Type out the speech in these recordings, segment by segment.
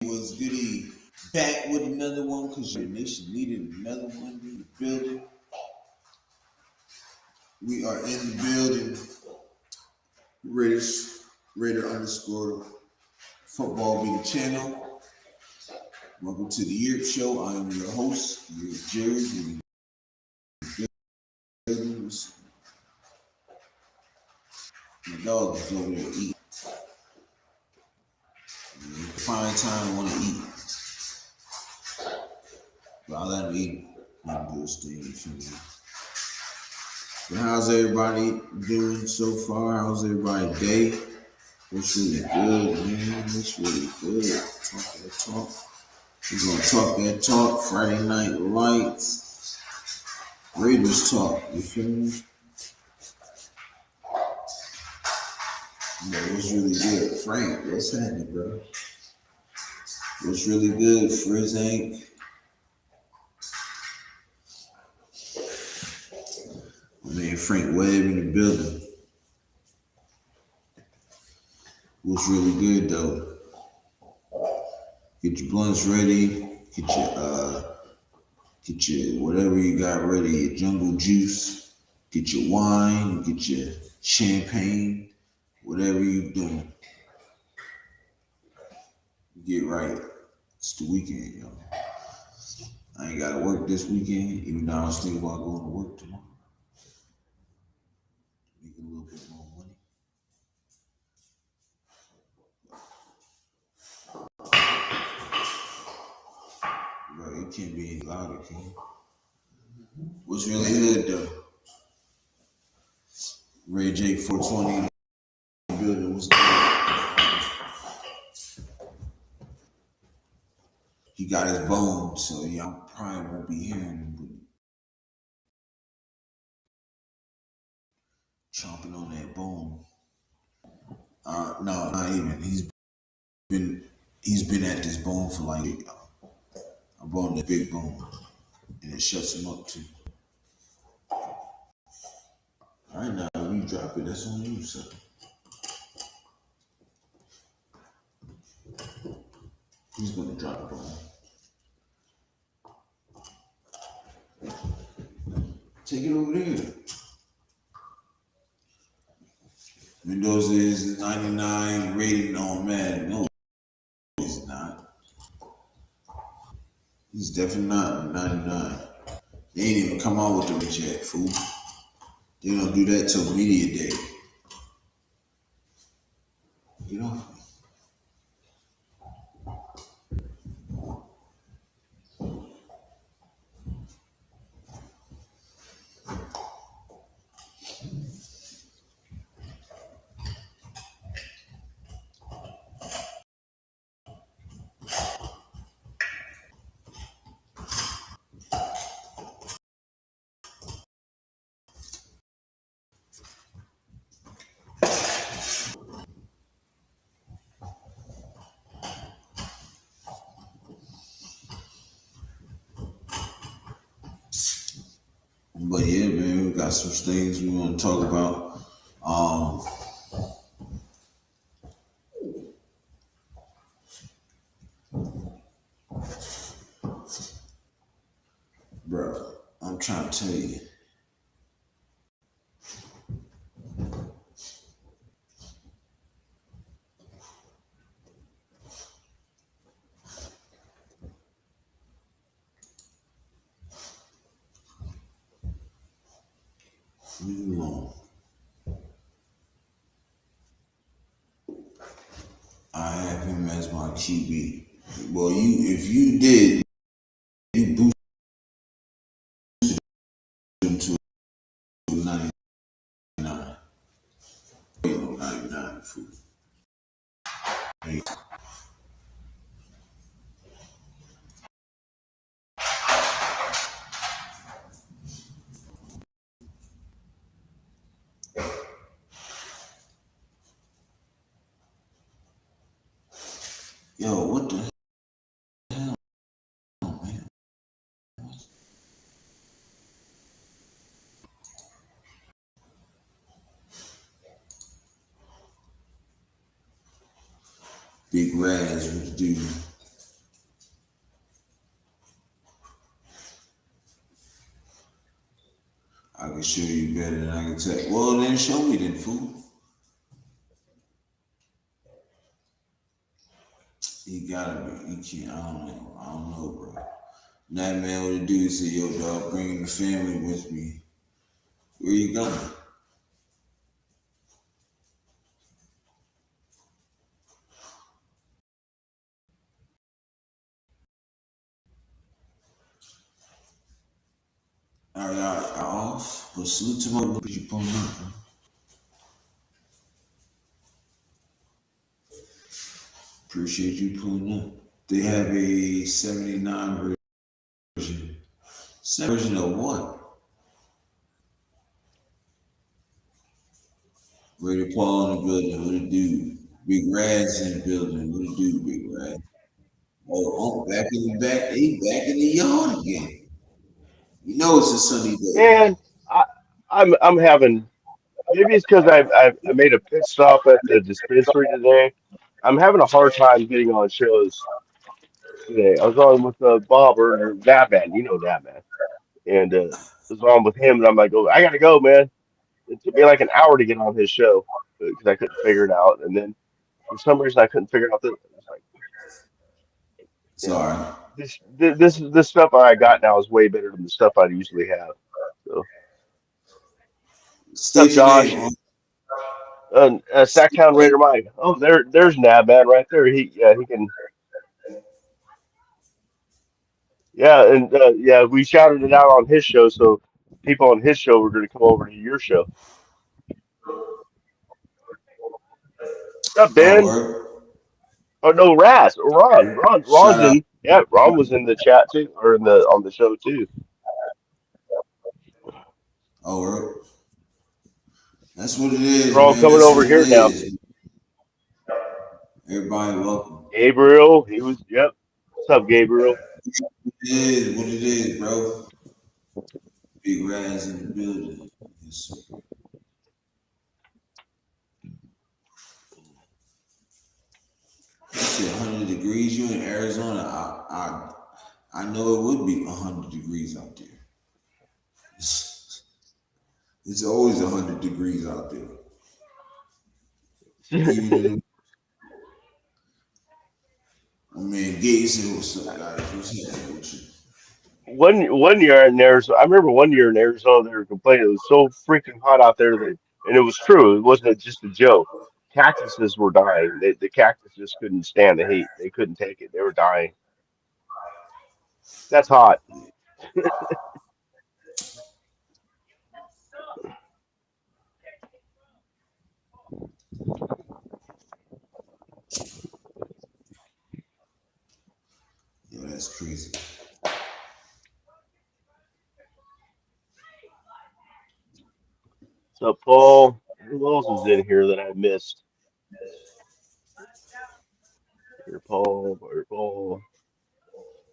was goody. Back with another one because your nation needed another one in the building. We are in the building. Raider underscore football be the channel. Welcome to the Yurp show. I am your host, Jerry. My dog is over there eating. Find time want to eat. But I let him eat and do his thing, you feel me? But how's everybody doing so far? How's everybody's day? What's really good, man? What's really good? Talk that talk. We're gonna talk that talk. Friday Night Lights. Raiders talk, you feel me? Yeah, what's really good? Frank, what's happening, bro? What's really good? Frizz Inc. My man Frank Webb in the building. What's really good though? Get your blunts ready. Get your whatever you got ready. Your jungle juice. Get your wine. Get your champagne. Whatever you doing. Get right. It's the weekend, yo. I ain't gotta work this weekend, even though I was thinking about going to work tomorrow. Make a little bit more money. Bro, it can't be any louder, can you? What's really good though? Ray J 420 in the building. What's good? He got his bone, so yeah, I probably won't be hearing him, but chomping on that bone. No, not even. He's been at this bone for like a bone, that big bone, and it shuts him up too. All right, now you drop it. That's on you, sir. He's gonna drop the bone. Take it over there. Mendoza is 99 rating on Madden. No, he's not. He's definitely not 99. They ain't even come out with the reject, fool. They don't do that till media day. Get off me. But yeah, man, we got some things we want to talk about. Bro, I'm trying to tell you. Leave me alone. I have him as my QB. Well, if you did, you boosted him to 99. 99 fool. Hey. Yo, what the hell, man? Big Raz, what the dude? can show you better than I can tell. Well, then show me then, fool. He gotta be. He can't. I don't know. I don't know, bro. That man, what the dude said, yo, dog, bringing the family with me. Where you going? All right, off. But salute to my look at you pulling up, bro. Appreciate you pulling up. They have a 79 version. Version of what? Ready Paul in the building. What it do? Big Rad's in the building. What it do, Big Rad? Back in the back. He back in the yard again. You know it's a sunny day. And I, I'm having maybe it's because I made a pit stop at the dispensary today. I'm having a hard time getting on shows today. I was on with Bob or that man, you know that man, and I was on with him, and I'm like, oh, I gotta go, man. It took me like an hour to get on his show because I couldn't figure it out, and then for some reason I couldn't figure out the. It's like, you know, Sorry. this stuff I got now is way better than the stuff I usually have. So, what's up, State your Josh? name on. Sacktown Raider Mike. Oh, there's Nabman right there. He can. Yeah, and yeah, we shouted it out on his show, so people on his show were going to come over to your show. What's up, Oh, Ben? word. Oh no, Ron's Shout out. in. Yeah, Ron was in the chat too, or in the on the show too. Oh, word. That's what it is, They're all man. coming That's over what it here now. is. Everybody welcome. Gabriel, he was. Yep. What's up, Gabriel? It is what it is, bro. Big Raz in the building. Yes, sir. You said 100 degrees. You in Arizona. I know it would be 100 degrees out there. It's always 100 degrees out there. Even in the man Gates said, what's up, guys? What's happening with you? one year in Arizona, I remember one year in Arizona they were complaining it was so freaking hot out there that, and it was true. It wasn't just a joke. Cactuses were dying. The cactus just couldn't stand the heat. They couldn't take it. They were dying. That's hot. Yo, that's crazy. So Paul, who else was in here that I missed? Here, Paul, or Paul,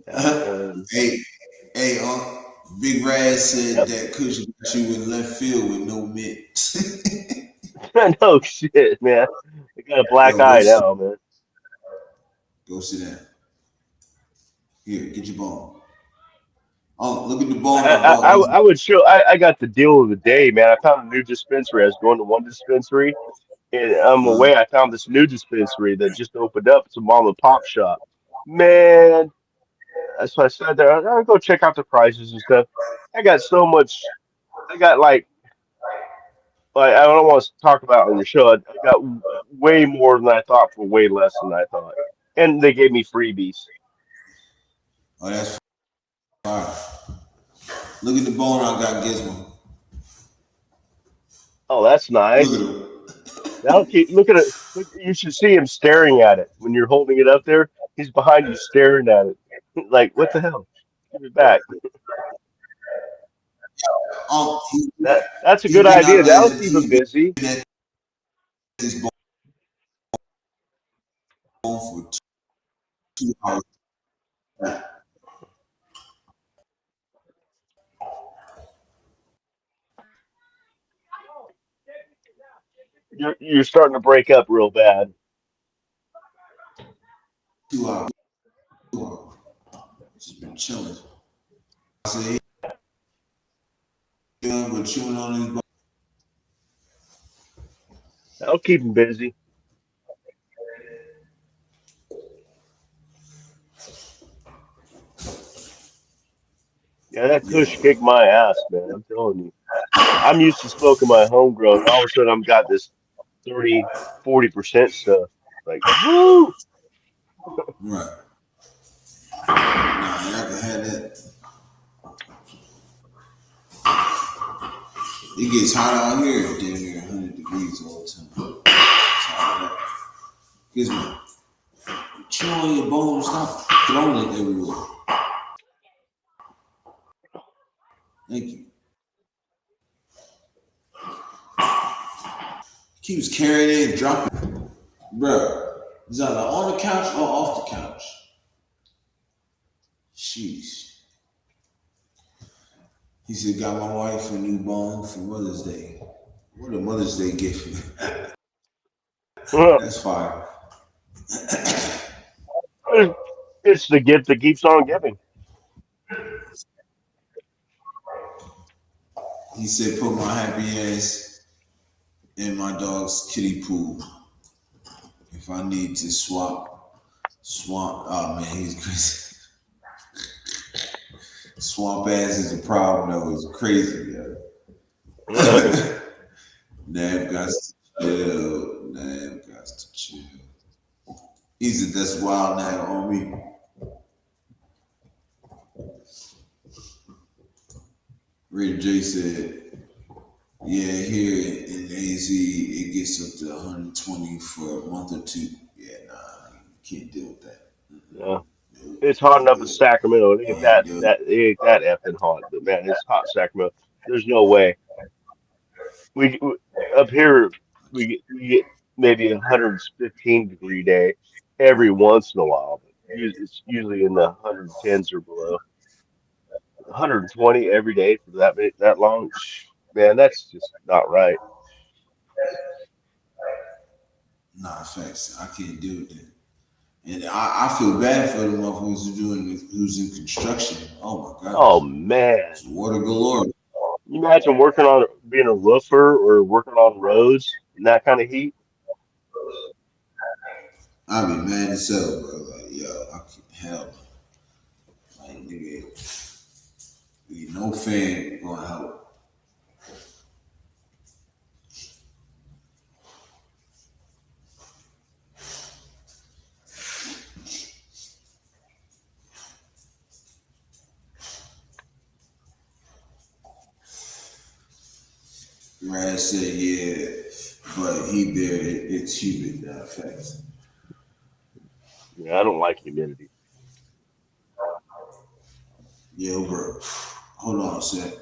that man. Hey, hey, Big Raz said Yep. that cushion got you in left field with no mitt. No shit, man. I got a black Yo, go eye sit, now, man. go sit down. Here, get your bone. Oh, look at the bone I bought you. I would show. I got the deal of the day, man. I found a new dispensary. I was going to one dispensary, and on the Huh? way, I found this new dispensary that just opened up. It's a mom and pop shop. Man, so I said there, I'll go check out the prices and stuff. I got so much. I got like I don't want to talk about it on the show. I got way more than I thought for way less than I thought, and they gave me freebies. Oh, that's fire. Look at the bone I got, Gizmo. Oh, that's Look nice. at him. Now keep look at it. Look, you should see him staring at it when you're holding it up there. He's behind you staring at it. Like, what the hell? Give it back. He, That's a he good been idea. out there That'll in the keep him TV busy. at this bone for 2 hours. You're starting to break up real bad. 2 hours. 2 hours. Just been chilling. I said, he done with chewing on his. I'll keep him busy. Yeah, that Kush Yeah, kicked my ass, man. I'm telling you. I'm used to smoking my homegrown. All of a sudden, I've got this 30, 40% stuff. Like, woo! right. Nah, y'all can have that. It gets hot out here, damn near 100 degrees all the time. It's hot out. Excuse me. Chew on your bones, stop throwing it everywhere. Thank you. Keeps carrying it and dropping it. Bro, is that on the couch or off the couch? Sheesh. He said, got my wife a new bone for Mother's Day. What a Mother's Day gift. That's fire. It's the gift that keeps on giving. He said, put my happy ass in my dog's kiddie pool. If I need to swamp. Oh man, he's crazy. Swamp ass is a problem though. It's crazy, yo. Nav got to chill. Nav got to chill. He said, that's wild now on me. Rita J said, yeah, here in AZ, it gets up to 120 for a month or two. Yeah, nah, you can't deal with that. Yeah. No, It's hot can't enough do in it. Sacramento. It ain't Can't that do that it. it ain't that effing hot. But man, it's hot in Sacramento. There's no way. We up here we get maybe a 115-degree day every once in a while, but it's usually in the 110s or below. 120 every day for that long, man, that's just not right. Nah, facts. I can't deal with that. And I feel bad for the motherfuckers who's in construction. Oh my Oh gosh. man, It's water galore. you imagine working on being a roofer or working on roads in that kind of heat? I be mad as hell, bro. Like, yo, I can't help. Like, nigga, no fan gonna help. Rad said, yeah, but he there, it's humid, facts. Yeah, I don't like humidity. Yo, bro, hold on a sec.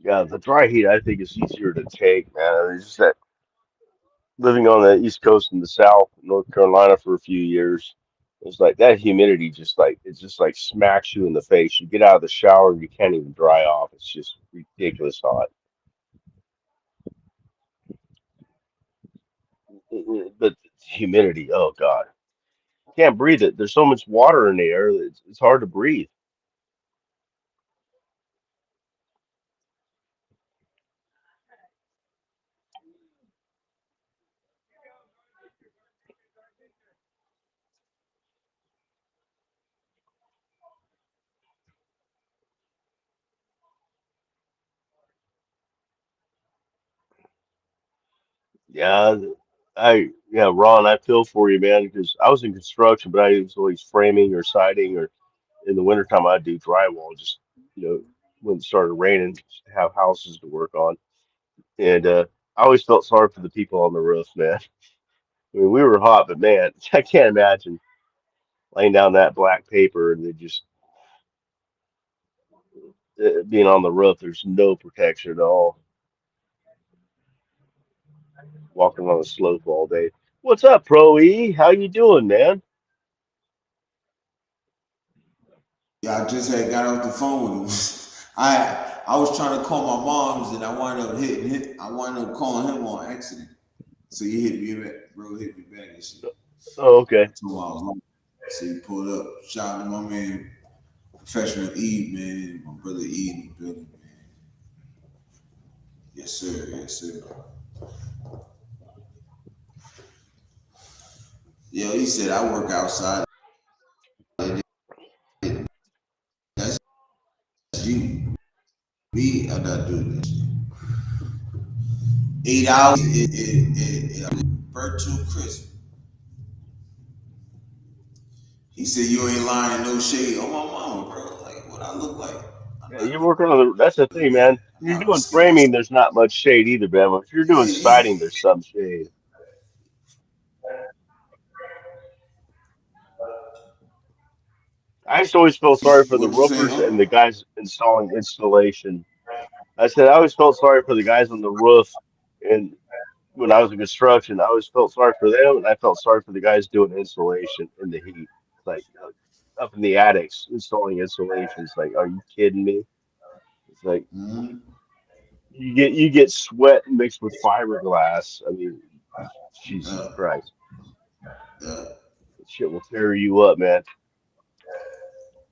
Yeah, the dry heat I think is easier to take, man. It's just that living on the East Coast in the South, North Carolina for a few years, it's like that humidity just like it just like smacks you in the face. You get out of the shower and you can't even dry off. It's just ridiculous hot. But humidity, oh God, can't breathe it. There's so much water in the air that it's hard to breathe. Yeah, Ron, I feel for you, man, because I was in construction, but I was always framing or siding, or in the wintertime I'd do drywall. Just when it started raining, just to have houses to work on, and I always felt sorry for the people on the roof, man. I mean, we were hot, but man, I can't imagine laying down that black paper and then just being on the roof. There's no protection at all. Walking on a slope all day. What's up, Pro E? How you doing, man? Yeah, I just had got off the phone with him. I was trying to call my mom's and I wound up hitting him. I wound up calling him on accident. So he hit me back, bro. Hit me back and shit. Oh, okay. I told him I was wrong. So he pulled up. Shout out to my man, Professional Eve, man. My brother Eve in the building, man. Yes, sir. Yes, sir. Yo, he said I work outside. That's you. Me, I'm not doing that shit. 8 hours, bird too crisp. He said you ain't lying, no shade on my mama, bro. Like what I look like. I'm Yeah, not you're working on the. That's the thing, man. If I'm you're not doing risking myself. framing, there's not much shade either, man. But if you're doing Yeah, siding, there's some shade. I used to always feel sorry for the what you say, roofers and the huh? guys installing insulation. I said I always felt sorry for the guys on the roof, and when I was in construction, I always felt sorry for them, and I felt sorry for the guys doing insulation in the heat, like up in the attics installing insulation. It's like, are you kidding me? It's like Mm-hmm. you get sweat mixed with fiberglass. I mean, Jesus Uh, Christ, uh, that shit will tear you up, man.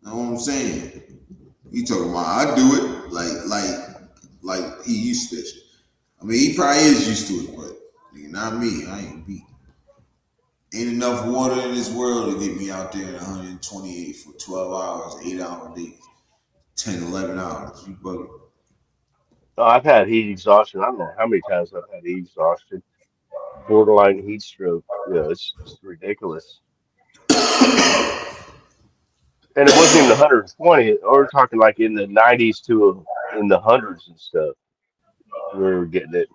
know what I'm saying? You talking about I do it like he used to this. I mean, he probably is used to it, but nigga, not me. I ain't beat. Ain't enough water in this world to get me out there in 128 for 12 hours, 8 hour days, 10, 11 hours. You bugging. Oh, I've had heat exhaustion. I don't know how many times I've had heat exhaustion, borderline heat stroke. It's ridiculous. And it wasn't even 120. We're talking like in the 90s to in the hundreds and stuff. We were getting it.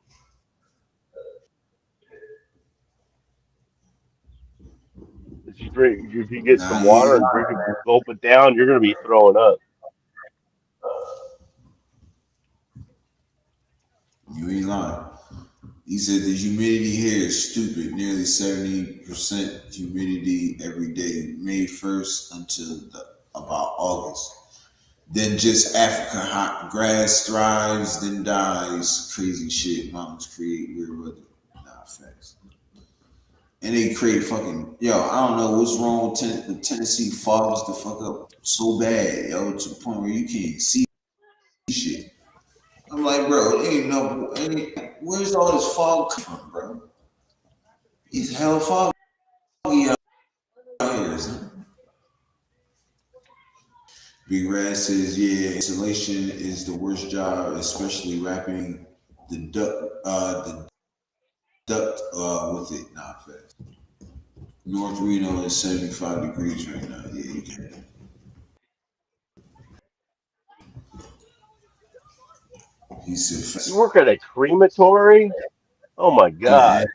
If you get some Nah, he water ain't and drink it, lying. gulp it down, you're gonna be throwing up. You ain't lying. He said the humidity here is stupid, nearly 70% humidity every day, May 1st until about August. Then just Africa hot grass thrives, then dies. Crazy shit. Mountains create weird weather. Nah, facts. And they create fucking yo. I don't know what's wrong with, with Tennessee fogs the fuck up so bad, yo, to the point where you can't see shit. I'm like, bro, ain't no, ain't, where's all this fog come from, bro? It's hell foggy out here, son. Big Red says, yeah, insulation is the worst job, especially wrapping the duct with it. Nah, fast. North Reno is 75 degrees right now. Yeah, you can. He You said, work at a crematory? Oh my yeah, God.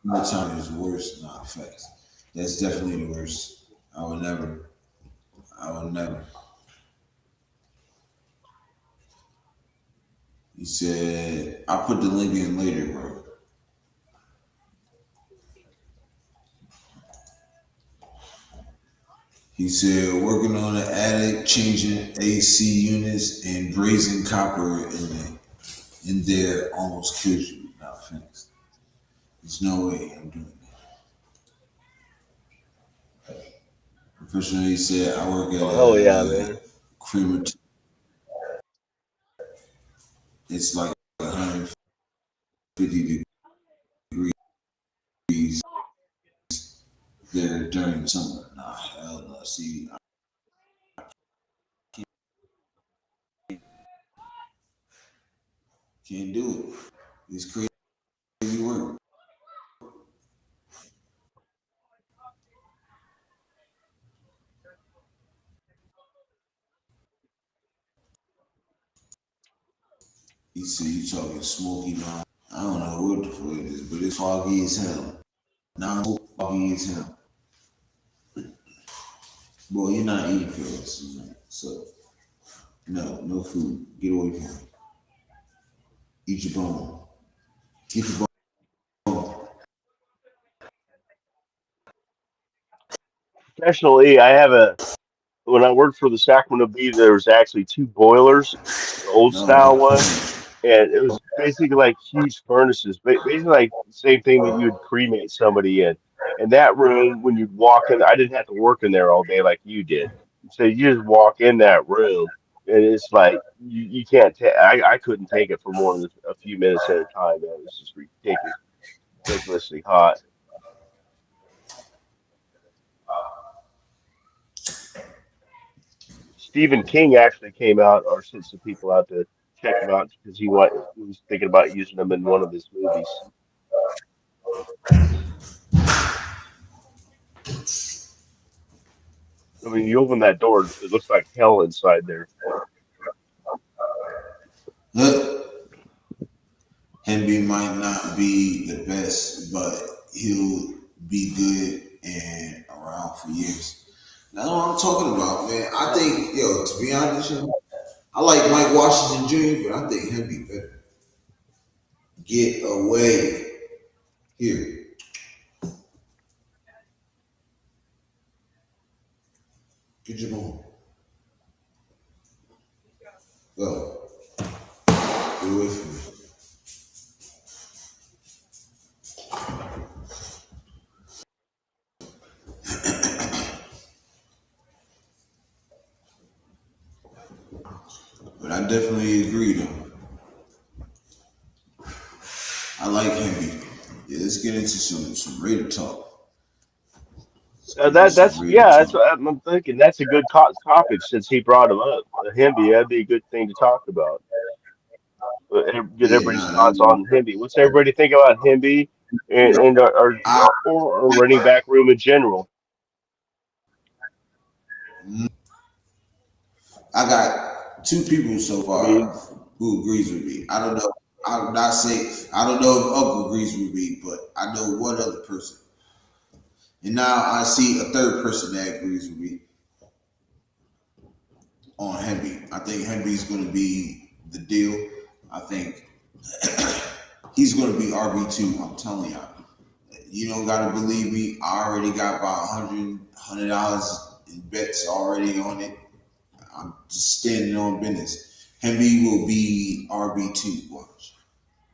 my time is worse. Nah, facts. That's definitely the worst. I would never. I would never. He said, I'll put the link in later, bro. He said, working on the attic, changing AC units, and brazing copper in there almost kills you. Nah, thanks. There's no way I'm doing that. Professionally, he said, I work at Oh hell yeah, a man. crematory. It's like 150 degrees there during summer. Nah, hell no. See, I can't do it. It's crazy work. He said, you talking Smoky Mountain. I don't know what the fuck it is, but it's foggy as hell. Now it's foggy as hell. Boy, you're not eating for us. So, no, no food. Get away from me. Eat your bone. Eat your bone. Professionally, I have a when I worked for the Sacramento Bee, there was actually two boilers, the old No, style one, that's and it was basically like huge furnaces, basically like the same thing that you would cremate somebody in. And that room, when you'd walk in, I didn't have to work in there all day like you did. So you just walk in that room, and it's like you can't take. I couldn't take it for more than a few minutes at a time. Man. It was just ridiculously hot. Stephen King actually came out or sent some people out to check him out because he was thinking about using them in one of his movies. I mean, you open that door, it looks like hell inside there. it. Hemby might not be the best, but he'll be good and around for years. That's what I'm talking about, man. I think, yo, to be honest, yo, I like Mike Washington Jr., but I think Hemby better. Get away here. Get your home. Go. Get away from me. But I definitely agree, though. I like Hemby. Yeah, let's get into some Raider talk. Let's get into some That's Raider yeah, that's talk. what I'm thinking. That's a good topic since he brought him up. Himby, that'd be a good thing to talk about. Get Yeah, everybody's nah, thoughts on Himby. What's everybody think about Himby and I, our running back room in general? I got two people so I far mean, who agrees with me. I don't know. I'm not saying I don't know if Uncle agrees with me, but I know one other person. And now I see a third person that agrees with me on Hemby. I think Hemby's going to be the deal. I think he's going to be RB2. I'm telling y'all. You don't got to believe me. I already got about $100 in bets already on it. I'm just standing on business. Hemby will be RB2. Watch.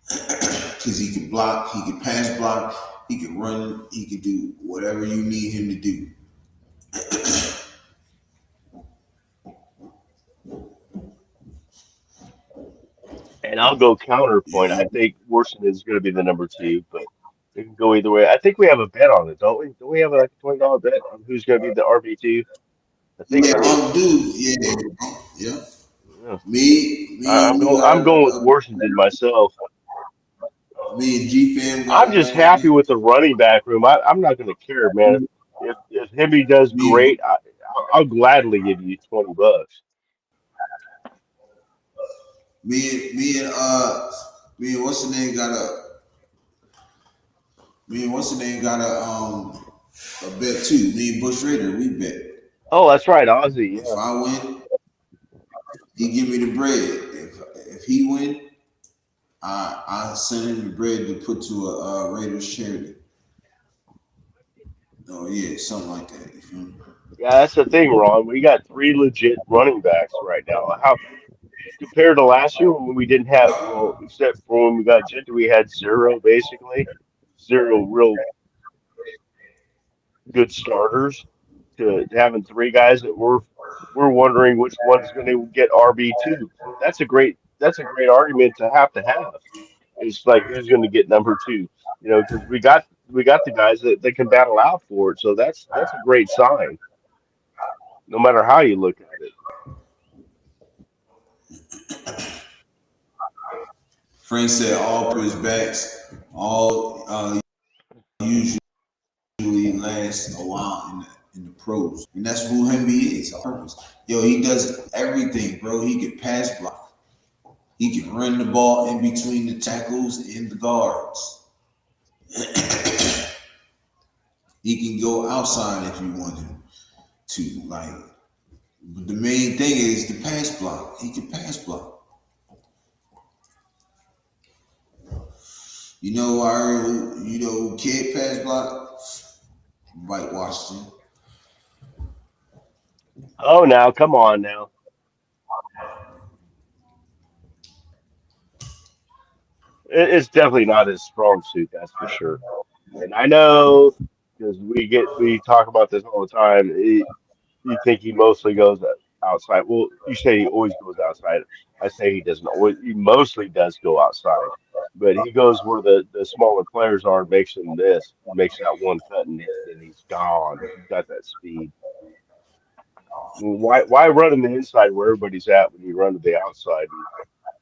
Because he can block, he can pass block, he can run, he can do whatever you need him to do. and I'll go counterpoint. Yeah, I think Washington is going to be the number two, but it can go either way. I think we have a bet on it, don't we? Don't we have like a $20 bet on who's going to be the RB2? I think yeah, so. dude, yeah, yeah. Yeah. Me and you I'm going with got Washington myself. me and G Fam got I'm a just bet on happy it. with the running back room. I'm not going to care, man. If Hibby does Me, great, I'll gladly give you $20. me, me and me and what's the name got a bet too. Me and Bush Raider, we bet. Oh, that's right, Ozzy. If Yeah, I win, he give me the bread. If he win, I send him the bread to put to a Raiders charity. Oh yeah, something like that. You feel me? yeah. That's the thing, Ron. We got three legit running backs right now. How compared to last year when we didn't have, well, except for when we got Jinta, we had zero basically, zero real good starters. To having three guys that we're wondering which one's going to get RB2. That's a great argument to have. It's like who's going to get number two, because we got the guys that can battle out for it. So that's a great sign, no matter how you look at it. Frank said all his backs all usually last a while in the pros, and that's who him he is. On purpose, yo, he does everything, bro. He can pass block, he can run the ball in between the tackles and the guards. He can go outside if you want him to. Like, but the main thing is the pass block. He can pass block. Who can't pass block? Mike Washington. Oh, now come on now. It's definitely not his strong suit, that's for sure. And I know because we talk about this all the time. You think he mostly goes outside. Well, you say he always goes outside. I say he doesn't always. He mostly does go outside, but he goes where the smaller players are, and makes him this, makes that one cut, and then he's gone. He's got that speed. Why run in the inside where everybody's at when you run to the outside? And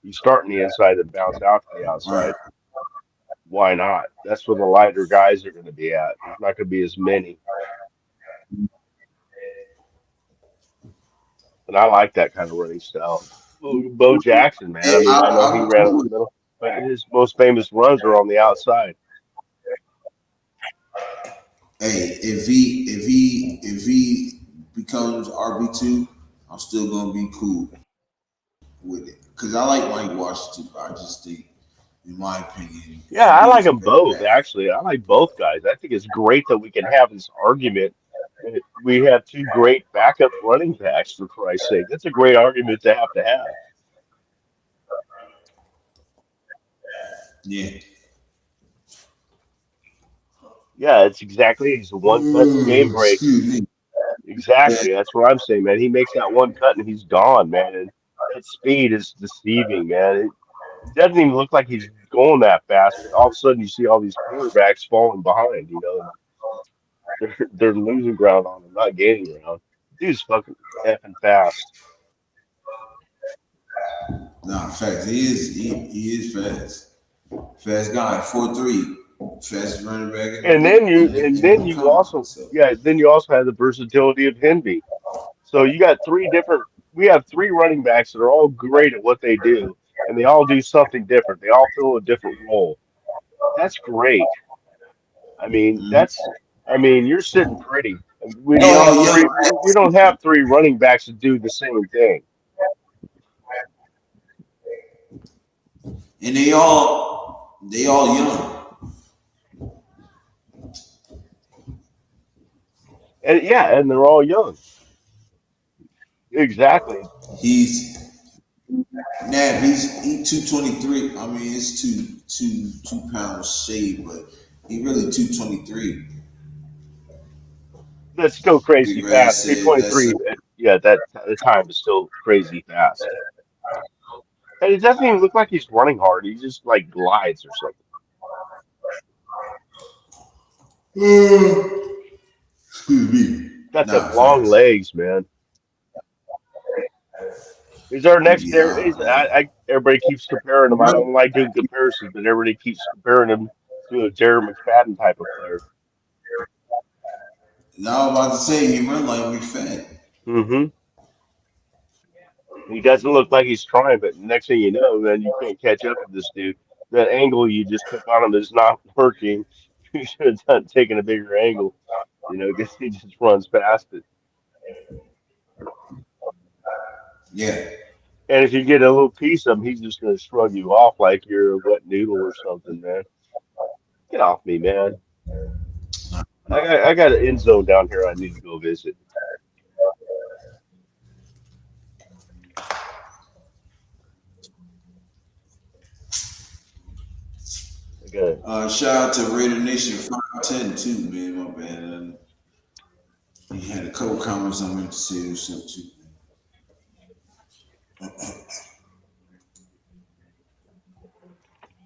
you start in the inside and bounce out to the Right. outside. Why not? That's where the lighter guys are going to be at. There's not going to be as many, and I like that kind of running style. Bo Jackson, man. Yeah, I mean, I know he I'm ran up cool the with middle, but his most famous runs are on the outside. Hey, if he becomes RB2, I'm still gonna be cool with it. Cause I like Mike Washington, but I just think, in my opinion, Yeah, I Henry like is a them better both. back. Actually, I like both guys. I think it's great that we can have this argument. That we have two great backup running backs, for Christ's sake. That's a great argument to have to have. Yeah. Yeah, it's exactly. He's a one cut and game breaks. Excuse me. Yeah. Exactly. That's what I'm saying, man. He makes that one cut and he's gone, man. And that speed is deceiving, man. It doesn't even look like he's going that fast, but all of a sudden you see all these quarterbacks falling behind, and they're losing ground on him, not gaining ground. Dude's fucking effing fast. Nah, facts. He is fast. Fast guy, 4'3", fastest running back in the And league, then you and in then the you combine. also So yeah, then you also have the versatility of Henby. So you got three different we have three running backs that are all great at what they do, and they all do something different. They all fill a different role. That's great. I mean, you're sitting pretty. We they don't all have young, we don't have three running backs that do the same thing. and they all young. And yeah, and they're all young. Exactly. He's Nav. He 223. I mean, it's two pounds shade, but he really 223. That's still Big crazy Red fast. said that's 323. Yeah, that the time is still crazy fast. And it doesn't even look like he's running hard. He just like glides or something. excuse me. Got Nah, them long facts. legs, man. He's our He next be there. out, man. Everybody keeps comparing him. I don't like doing comparisons, but everybody keeps comparing him to a Jared McFadden type of player. Now I'm about to say he run like McFadden. Hmm. He doesn't look like he's trying, but next thing you know, then you can't catch up with this dude. That angle you just took on him is not working. You should have taken a bigger angle, because he just runs past it. Yeah. And if you get a little piece of him, he's just going to shrug you off like you're a wet noodle or something, man. Get off me, man. I got an end zone down here I need to go visit. I got Shout out to Raider Nation 510 too, man. My bad. He had a couple comments I meant to say or something too.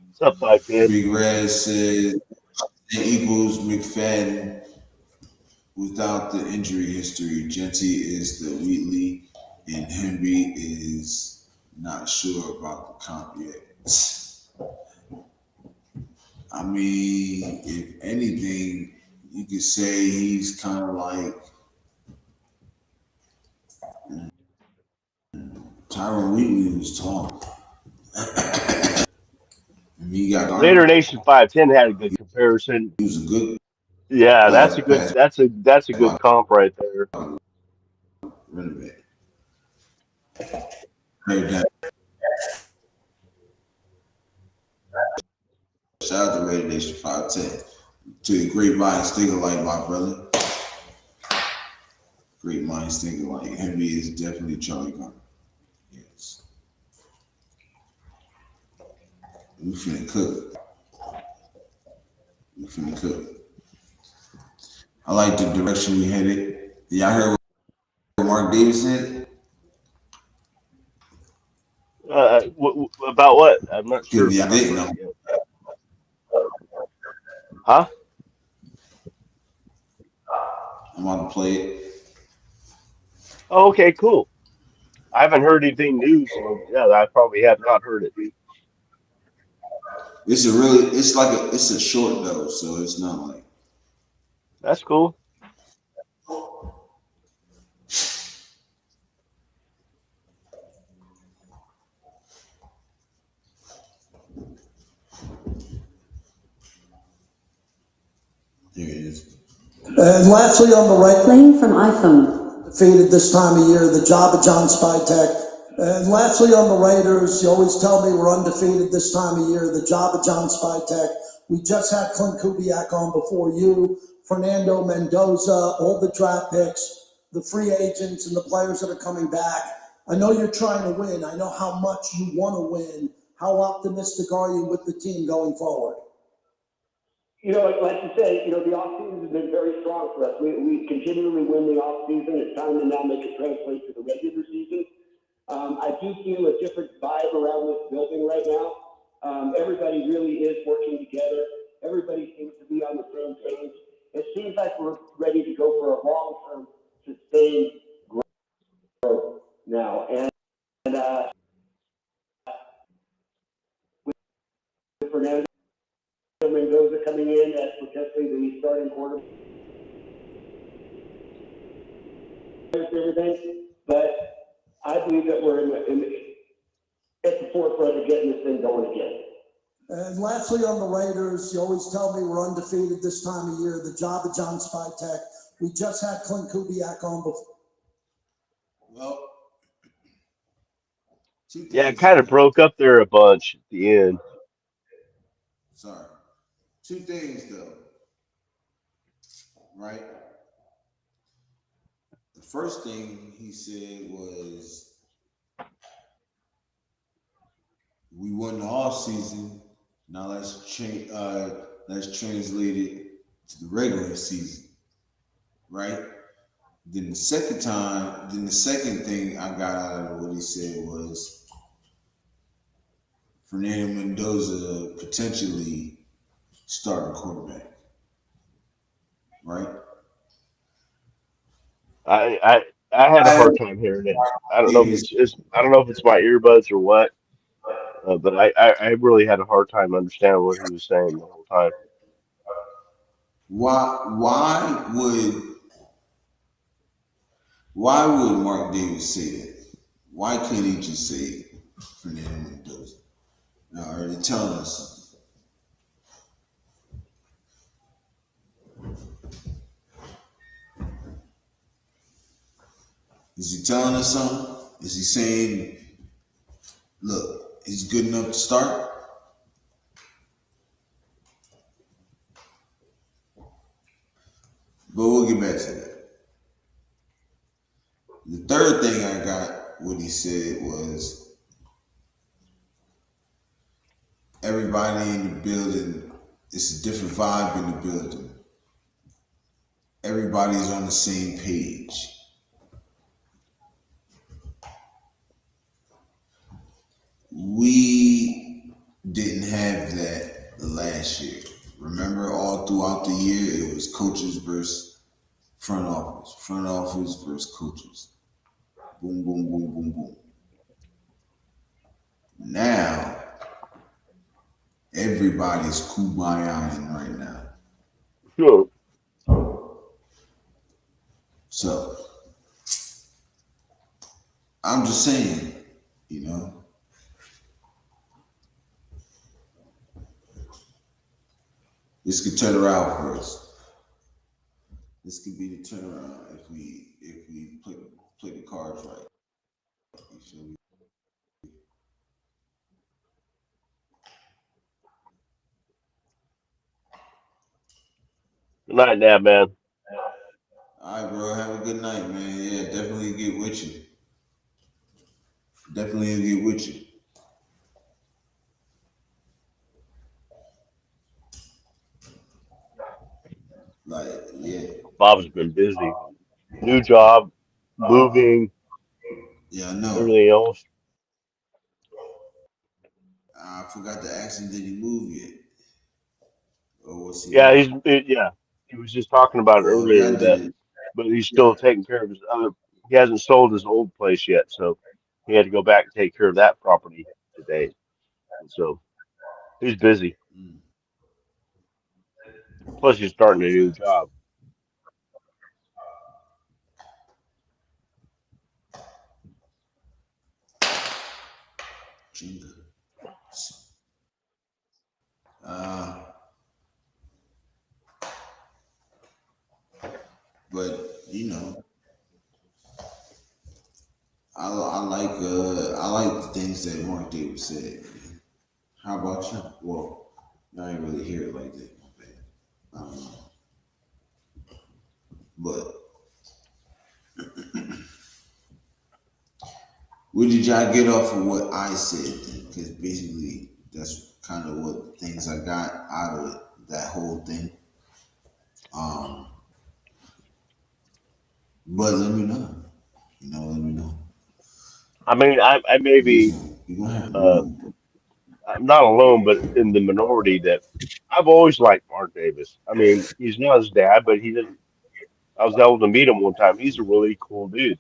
what's up, 510? Big Red said it equals McFadden without the injury history. Genty is the Wheatley, and Henry is not sure about the comp yet. I mean, if anything, you could say he's kind of like Tyron Wheatley was tall. I mean, he got Raider guard. Nation 510 had a good comparison. He was a good Yeah, that's a good pass that's a good block comp right there. running back. Heard that. Shout out to Raider Nation 510. To the great minds think alike, my brother. Great minds think alike. Henry is definitely Charlie Garner. Yes, we finna cook. We finna cook. I like the direction we headed. Y'all heard what Mark Davis said? About what? I'm not sure If if y'all I've didn't, heard it yet. Huh? I'm about to play it. Oh, okay, cool. I haven't heard anything new, so yeah, I probably have not heard it. It's a short though, so it's not like. That's cool. Here it is. And lastly, on the right, playing from iPhone. Defeated this time of year, the job of John Spytek. And lastly, on the Raiders, you always tell me we're undefeated this time of year, the job of John Spytek. We just had Clint Kubiak on before you, Fernando Mendoza, all the draft picks, the free agents, and the players that are coming back. I know you're trying to win. I know how much you want to win. How optimistic are you with the team going forward? Like you say, the offseason has been very strong for us. We continually win the offseason. It's time to now make it translate to the regular season. I do feel a different vibe around this building right now. Everybody really is working together. Everybody seems to be on the same page. It seems like we're ready to go for a long-term, sustained growth now. And with Fernando Mendoza coming in as potentially the starting quarterback, everything, but I believe that we're at the forefront of getting this thing going again. And lastly, on the Raiders, you always tell me we're undefeated this time of year, the job of John Spytek. We just had Clint Kubiak on before. Well, two Yeah, it things I kind of got. broke up there a bunch at the end. Sorry. Two things though, right? The first thing he said was we won the off season. Now let's translate it to the regular season, right? Then the second thing I got out of what he said was Fernando Mendoza potentially starting quarterback, right? I I had a I hard time hearing it. I don't know if is it's my earbuds or what, but I really had a hard time understanding what he was saying the whole time. why would Mark Davis say that? Why can't he just say Fernando Mendoza? Now, are they telling us something? Is he telling us something? Is he saying, look, he's good enough to start? But we'll get back to that. The third thing I got, what he said was everybody in the building, it's a different vibe in the building. Everybody's on the same page. We didn't have that last year. Remember, all throughout the year, it was coaches versus front office versus coaches. Boom, boom, boom, boom, boom. Now, everybody's kumbaya right now. Sure. So, I'm just saying, you know, this could turn around for us. This could be the turnaround if we play the cards right. You feel me? Good night, now, man. All right, bro. Have a good night, man. Yeah, definitely get with you. Definitely get with you. Like, yeah, Bob's been busy. New job, moving, yeah. I know. everything else. I forgot to ask him. Did he move yet, or what's he Yeah, on? yeah. He was just talking about it Well, if earlier y'all did that, it, but he's yeah. still taking care of his other. He hasn't sold his old place yet, so he had to go back and take care of that property today. And so he's busy. Mm, Plus, he's starting a new okay. job. Jingle. Uh, but I like the things that Mark Davis said. How about you? Well, I didn't really hear it like that. My bad. Um, but what did y'all get off of what I said then? Because basically, that's kind of what things I got out of it, that whole thing. Um, but let me know. Let me know. I mean, I may be You gonna have uh, room. I'm not alone, but in the minority that I've always liked Mark Davis. I mean, he's not his dad, but he didn't. I was able to meet him one time. He's a really cool dude.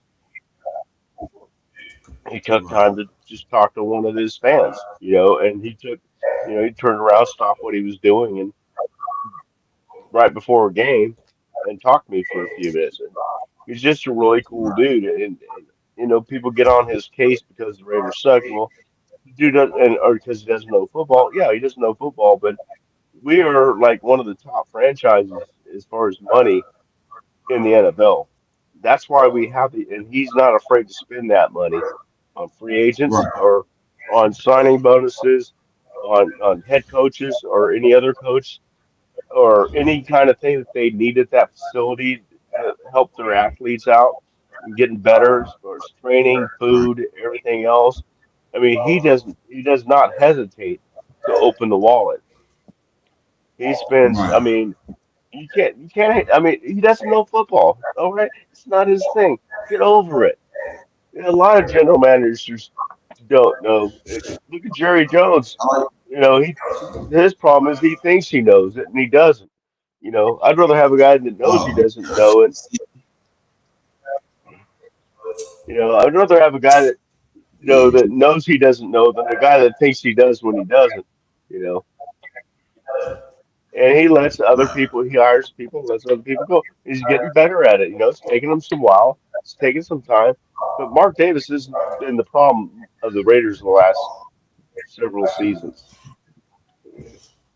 He took Right, time to just talk to one of his fans, and he turned around, stopped what he was doing, and right before a game, and talked to me for a few minutes. And he's just a really cool right, dude. And people get on his case because the Raiders suck. Well, dude, or because he doesn't know football. Yeah, he doesn't know football, but we are like one of the top franchises as far as money in the NFL. That's why we have and he's not afraid to spend that money on free agents right, or on signing bonuses, on head coaches or any other coach or any kind of thing that they need at that facility to help their athletes out and getting better as far as training, right, food, everything else. I mean, he does not hesitate to open the wallet. He spends, I right. mean, you can't, I mean, he doesn't know football. All right. It's not his thing. Get over it. And a lot of general managers don't know. Look at Jerry Jones. I like, His problem is he thinks he knows it and he doesn't. I'd rather have a guy that knows he oh, doesn't know it. I'd rather have a guy that yeah, that knows he doesn't know than a guy that thinks he does when he doesn't. You know, and he hires people, lets other people go. He's getting better at it. It's taking him some while, it's taking some time. But Mark Davis has been the problem of the Raiders the last several seasons.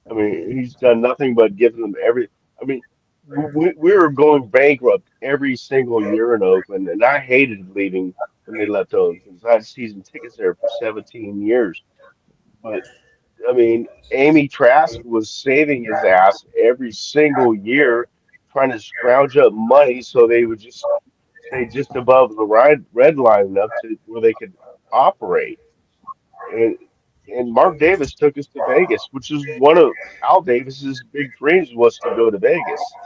I mean, he's done nothing but giving them every. I mean, we were going bankrupt every single year in Oakland, and I hated leaving when they left Oakland because I had season tickets there for 17 years. But I mean, Amy Trask was saving his ass every single year, trying to scrounge up money so they would just stay just above the red line enough to where they could operate. And Mark Davis took us to Vegas, which is one of Al Davis's big dreams was to go to Vegas.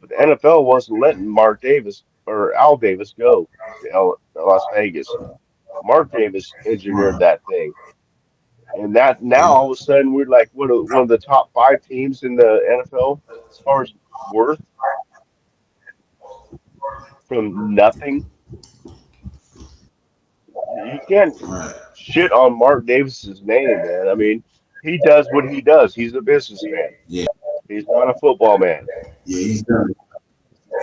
But the NFL wasn't letting Mark Davis or Al Davis go to Las Vegas. Mark Davis engineered right, that thing. And that now yeah, all of a sudden we're like one of the top five teams in the NFL as far as worth from nothing. You can't right, shit on Mark Davis's name, man. I mean, he does what he does. He's a businessman. yeah, He's not a football man. yeah. He's done.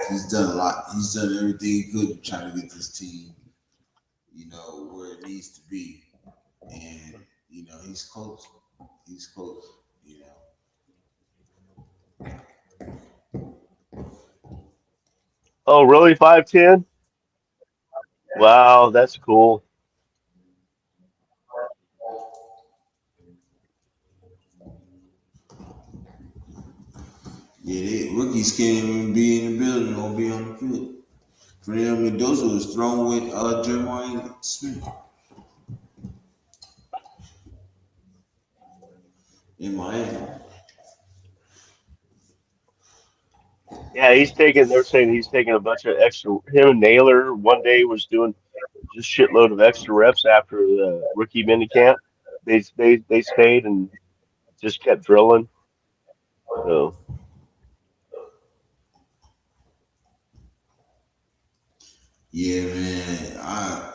He's done a lot. He's done everything he could trying to get this team, where it needs to be, and he's close. He's close. You know. Oh, really? 5'10"? Wow, that's cool. Rookies can't even be in the building or be on the field. Fernando Mendoza was thrown with Jeremiah Smith in Miami. Yeah, he's taking. They're saying he's taking a bunch of extra. Him and Naylor one day was doing just shitload of extra reps after the rookie minicamp. They stayed and just kept drilling. So Yeah, man. I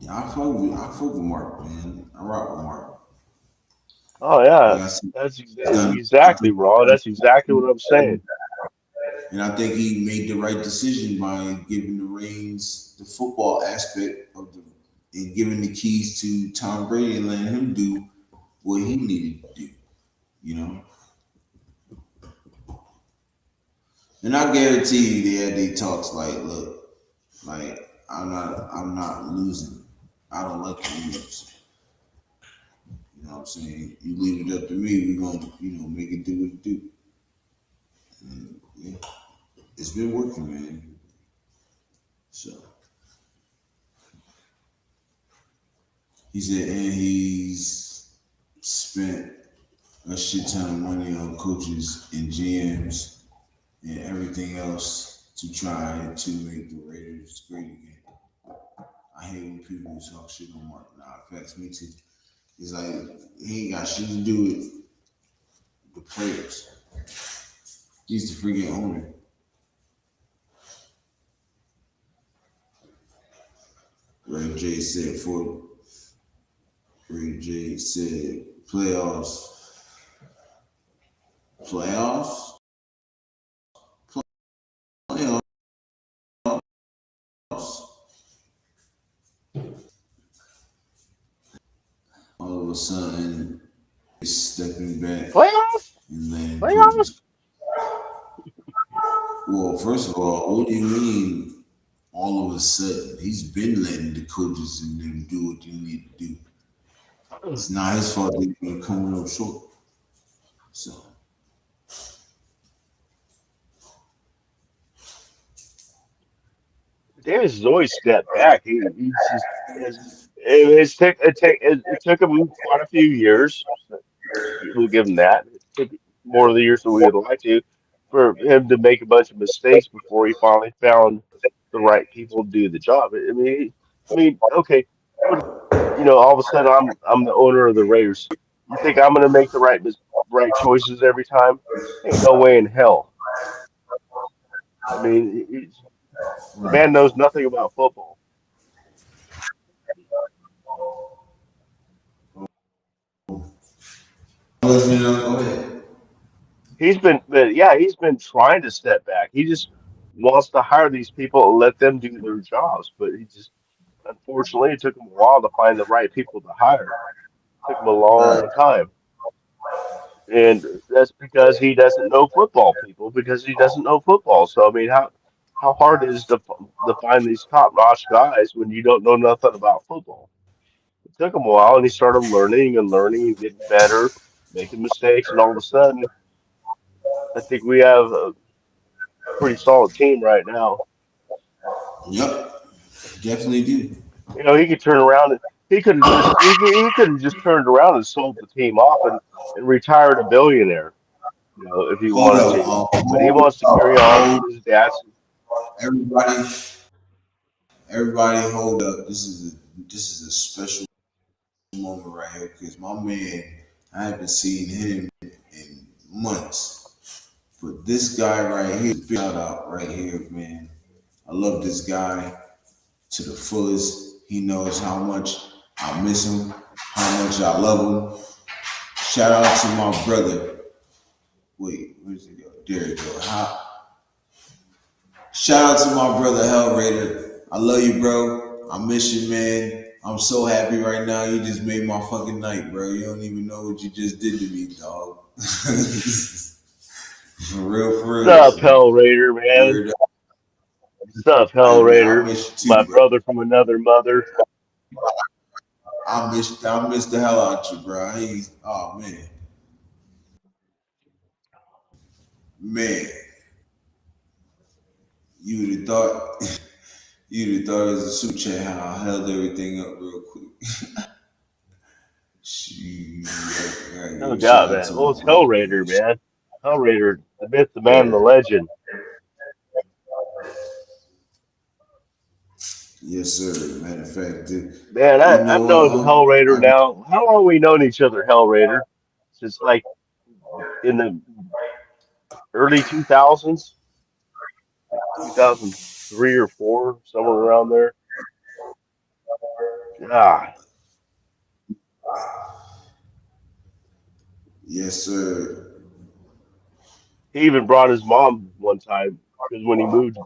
I fuck with Mark, man. I rock with Mark. oh Like yeah, I said, that's he's done. I exactly think, raw. That's exactly what I'm saying. and I think he made the right decision by giving the reins, the football aspect of the, and giving the keys to Tom Brady and letting him do what he needed to do. You know, and I guarantee you, they had they talks like, look, like I'm not losing. I don't like to lose. You know what I'm saying? You leave it up to me, we're gonna, make it do what it do. And yeah, it's been working, man. So he said, and he's spent a shit ton of money on coaches and GMs and everything else to try to make the Raiders great again. I hate when people talk shit on Mark. Nah, it affects me too. It's like he ain't got shit to do with the players. He's the freaking owner. Ray J said for Ray J said playoffs, playoffs. All of a sudden, he's stepping back Playoffs? and letting Playoffs? coaches. Well, first of all, what do you mean? All of a sudden, he's been letting the coaches and them do what they need to do. It's not his fault they've been coming up short. So Davis has always stepped back. He's just it took him quite a few years. We'll give him that. It took more of the years than we would like to for him to make a bunch of mistakes before he finally found the right people to do the job. Okay, what all of a sudden I'm the owner of the Raiders. You think I'm going to make the right choices every time? Ain't no way in hell. I mean, the man knows nothing about football. go ahead. He's been trying to step back. He just wants to hire these people and let them do their jobs. But unfortunately, it took him a while to find the right people to hire. It took him a Right. long time. And that's because he doesn't know football, people, because he doesn't know football. So, I mean, how hard is it to find these top-notch guys when you don't know nothing about football? It took him a while, and he started learning and getting better, making mistakes, and all of a sudden, I think we have a pretty solid team right now. Yep. Definitely do. He could turn around and he could have just turned around and sold the team off and retired a billionaire, if he Hold wanted up. to. But he wants to carry on Hold. his dad's. Everybody, everybody, hold up. This is a special moment right here because my man, I haven't seen him in months. But this guy right here, shout out right here, man. I love this guy to the fullest. He knows how much I miss him, how much I love him. Shout out to my brother. Wait, where's he go? There he go. Shout out to my brother Hell Raider. I love you, bro. I miss you, man. I'm so happy right now. You just made my fucking night, bro. You don't even know what you just did to me, dog. For real, Sup, son. Hell Raider, man. Word up. Sup, Hell Hey, man, I Raider. miss you My too, bro. brother from another mother. I miss the hell out you, bro. Oh man. Man, you would have thought you'd have thought it was a super chat how I held everything up real quick. Shoot, I gotta give No a shout doubt, out man. to Well, my it's brother, man. Hellraider, man. Hellraider, the myth, the man, the legend. Yes, sir. Matter of fact, Man, you I've know what? known Hellraider now. How long we known each other, Hellraider? Since like in the early 2000s, 2003 or four, somewhere around there. God, Yes, sir. he even brought his mom one time because when he moved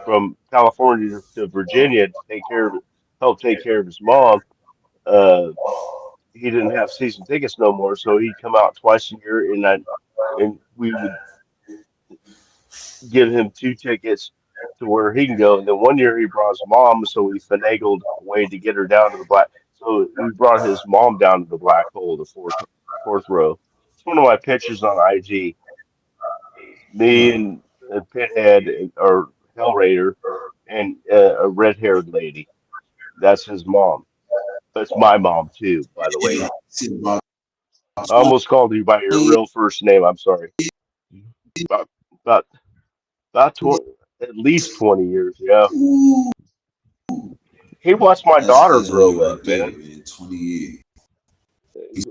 from California to Virginia to take care of, help take care of his mom, uh, he didn't have season tickets no more, so he'd come out twice a year, and we would give him two tickets to where he can go. And then one year he brought his mom, so we finagled a way to get her down to the black. So we brought his mom down to the black hole, the fourth row. It's one of my pictures on IG. Me Huh. and Pinhead or Hellraider and a red-haired lady. That's his mom. That's my mom too, by the way. Yeah. See, about I almost called you by your 20. real first name. I'm sorry. About about about 20, at least 20 years. Yeah. Ooh, He watched my daughter that's me grow up, right there, man. man. 20 years. He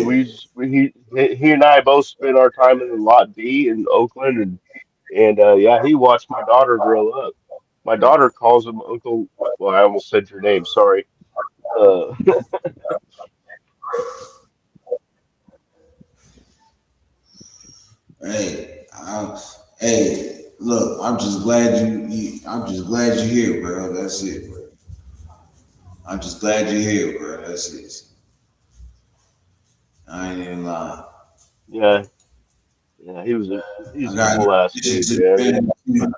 We said, he and I both spent our time in the Lot D in Oakland, and yeah, he watched my daughter grow up. My daughter calls him Uncle. Well, I almost said your name. Sorry. Uh, "Hey, hey, look, I'm just glad I'm just glad you're here, bro. That's it, bro. I'm just glad you're here, bro. That's it. I ain't even lying. yeah, yeah, I he's a got new cool ass additions dude, to the man. family too.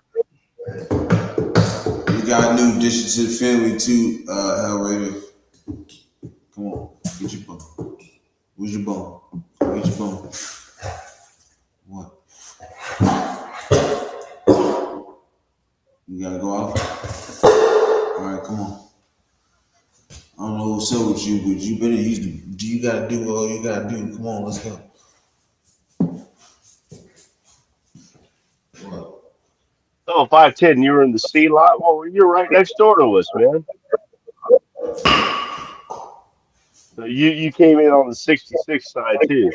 We got new additions to the family too, Hellraider. Come on, get your bone. Where's your bone? Get your bone. What? You gotta go out? All right, come on. I don't know what's up with you, but you better use the. Do you gotta do all you gotta do? Come on, let's go. What? Oh, 5'10", you were in the C lot. Well, you're right next door to us, man. So you came in on the 66 side too.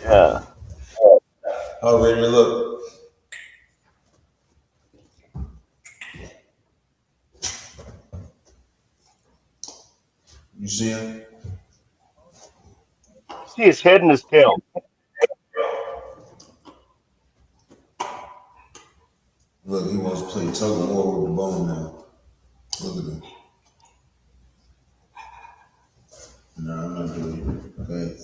Yeah. Hellraider, look. You see him? See his head and his tail. Look, he wants to play tug of war with the bone now. Look at him. No, I'm not doing it. Okay.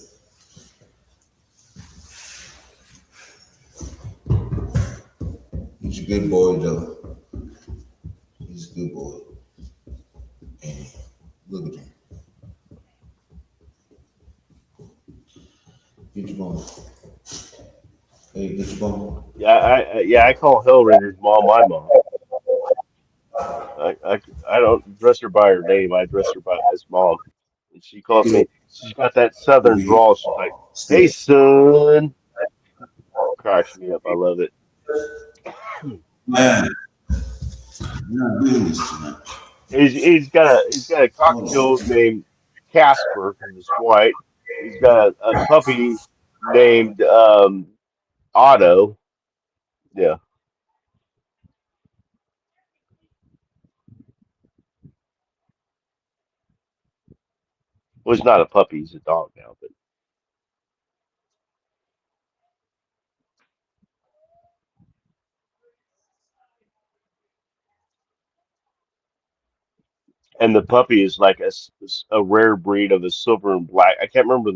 He's a good boy, though. He's a good boy. And look at him. Get your bone. Hey, get your bone. Yeah, I call Hellraider's mom my mom. I don't address her by her name. I address her by as mom. And she calls Get me. She's got that southern over here. drawl. She's like, "Hey, Stay. son." Cracks me up. I love it. Man, you're not doing this tonight. He's got a Hold on. cockatiel named Casper because it's white. He's got a puppy named Otto. Yeah, well, he's not a puppy. He's a dog now. But and the puppy is like a rare breed of a silver and black. I can't remember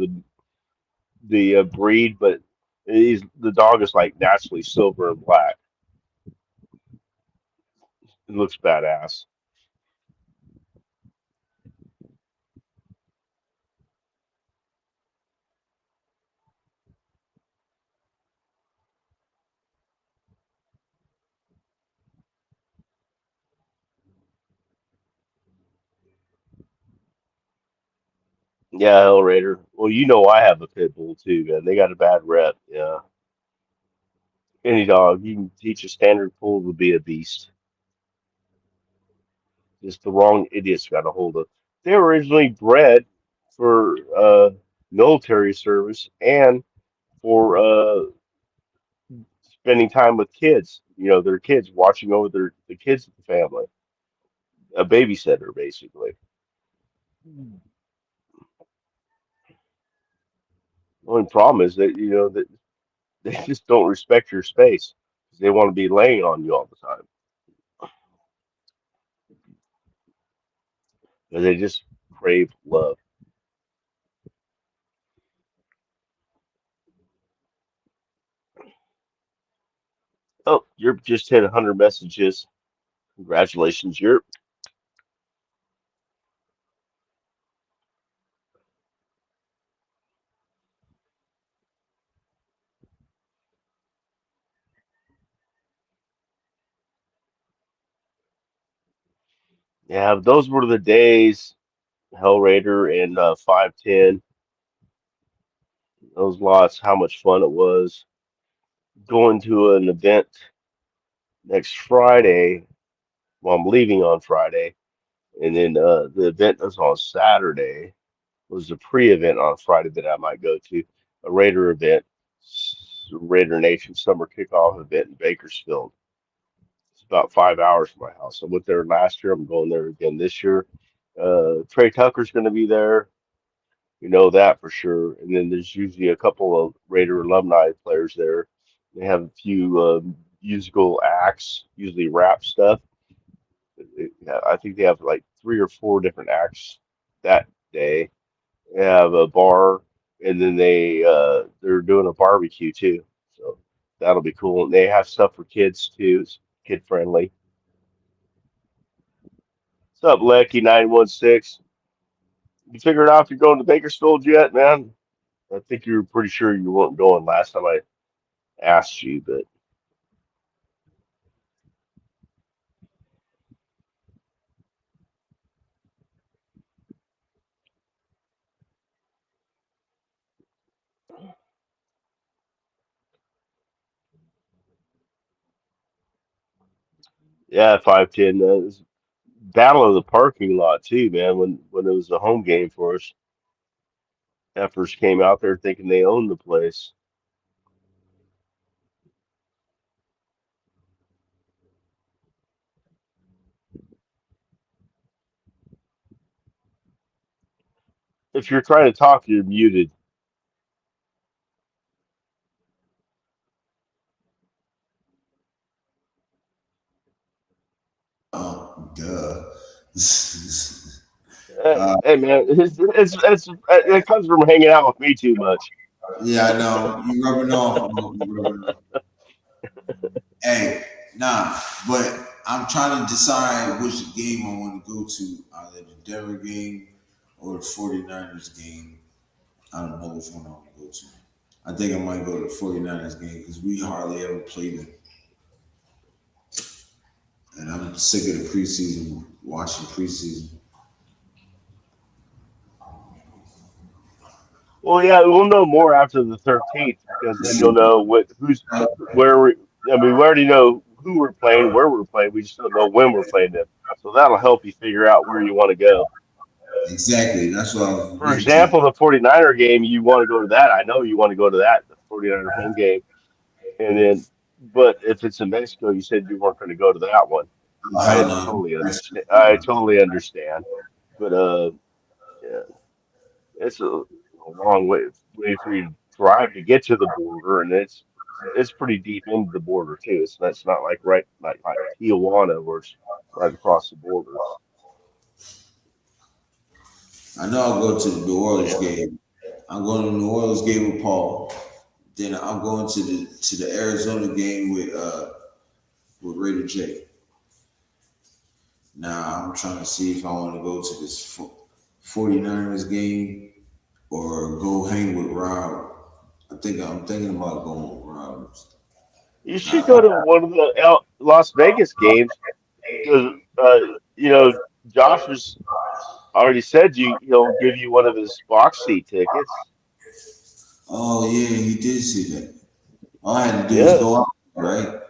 the breed, but the dog is like naturally silver and black. It looks badass. Yeah, Hell Raider. Well, you know I have a pit bull too, man. They got a bad rep. Yeah, any dog you can teach a standard pull to be a beast. Just the wrong idiots got a hold of. They were originally bred for military service and for spending time with kids. You know, their kids, watching over the kids of the family, a babysitter basically. The only problem is that that they just don't respect your space because they want to be laying on you all the time. Because they just crave love. Oh, you're just hit 100 messages. Congratulations, you're. Yeah, those were the days. Hell Raider and 510. Those lots, how much fun it was. Going to an event next Friday. Well, I'm leaving on Friday. And then the event was on Saturday. Was a pre-event on Friday that I might go to. A Raider event. Raider Nation summer kickoff event in Bakersfield. It's about 5 hours from my house. I went there last year. I'm going there again this year. Trey Tucker's going to be there. You know that for sure. And then there's usually a couple of Raider alumni players there. They have a few musical acts, usually rap stuff. Yeah, I think they have like three or four different acts that day. They have a bar, and then they're doing a barbecue too. So that'll be cool. And they have stuff for kids too. It's kid friendly. What's up, Lecky 916? You figured out if you're going to Bakersfield yet, man? I think you were pretty sure you weren't going last time I asked you, but yeah, 510. Battle of the parking lot too, man. When it was a home game for us, effers came out there thinking they owned the place. If you're trying to talk, you're muted. Oh, duh. Hey, man, it comes from hanging out with me too much. Yeah, I know. You rubbing off, bro. You rubbing off. Hey, nah, but I'm trying to decide which game I want to go to, either the Denver game or the 49ers game. I don't know which one I want to go to. I think I might go to the 49ers game because we hardly ever play them. And I'm sick of the preseason, watching preseason. Well, yeah, we'll know more after the 13th because then you'll know where we. I mean, we already know who we're playing, where we're playing. We just don't know when we're playing them. So that'll help you figure out where you want to go. Exactly. That's what I was For getting to. example, the 49er game, you want to go to that. I know you want to go to that, the 49er home game. And then, but if it's in Mexico, you said you weren't going to go to that one. Oh, I hell no. totally understand. I totally understand. But yeah, it's a long way for you to drive to get to the border, and it's pretty deep into the border too. That's not like right like Tijuana where it's right across the border. I know I'll go to the New Orleans Yeah. game. I'm going to the New Orleans game with Paul. Then I'm going to the Arizona game with Raider J. Now I'm trying to see if I want to go to this 49ers game or go hang with Rob. I'm thinking about going with Rob. You should Nah, go to one of the Las Vegas games because you know Josh was already said he'll give you one of his box seat tickets. Oh yeah, he did say that. All I had to do was Yeah. go out, right?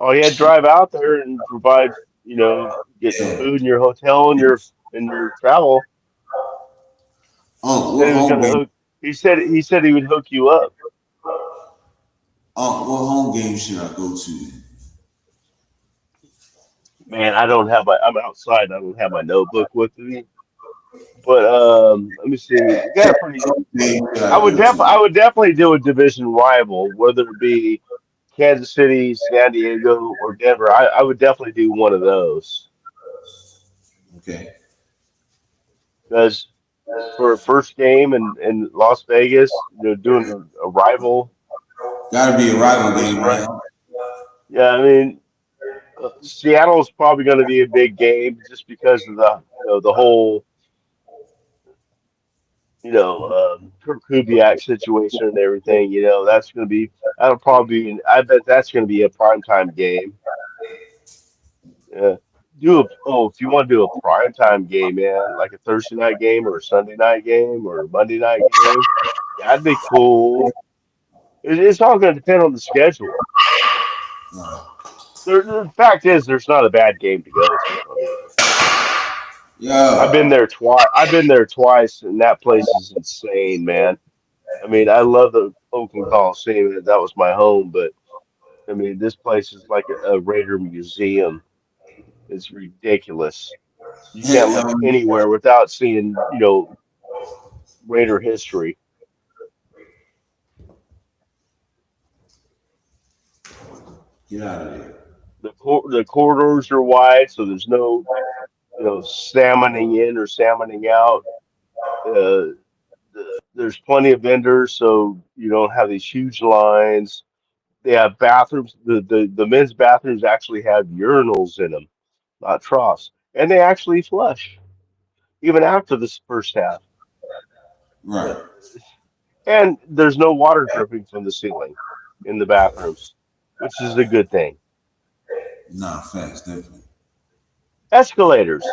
All you had to drive out there and provide, get Yeah. food in your hotel and your travel. He Oh, said what he was home gonna game? hook. He said he would hook you up. Oh, what home game should I go to? Man, I don't have my. I'm outside. I don't have my notebook with me. But let me see. We got a pretty. Game should I I would go def. I to? would definitely do a division rival, whether it be Kansas City, San Diego, or Denver. I would definitely do one of those Okay. because for a first game in Las Vegas, doing a rival Gotta be a rival game, division right. right? Yeah, I mean, Seattle's probably going to be a big game just because of the whole Kirk Kubiak situation and everything. That'll probably be. I bet that's going to be a primetime game. Yeah. If you want to do a primetime game, man, like a Thursday night game or a Sunday night game or a Monday night game, that'd be cool. It's all going to depend on the schedule. The fact is, there's not a bad game to go to. I mean, I've been Yo, there twice. I've been there twice, and that place is insane, man. I mean, I love the Oakland Coliseum. That was my home, but I mean, this place is like a Raider museum. It's ridiculous. You can't look um, anywhere without seeing, Raider history. get out of there. The corridors are wide, so there's no, salmoning in or salmoning out. Uh, there's plenty of vendors, so you don't have these huge lines. They have bathrooms. The men's bathrooms actually have urinals in them, not troughs, and they actually flush even after this first half. Yeah. Right. And there's no water dripping from the ceiling in the bathrooms, which is a good thing. Nah, facts, definitely. Escalators.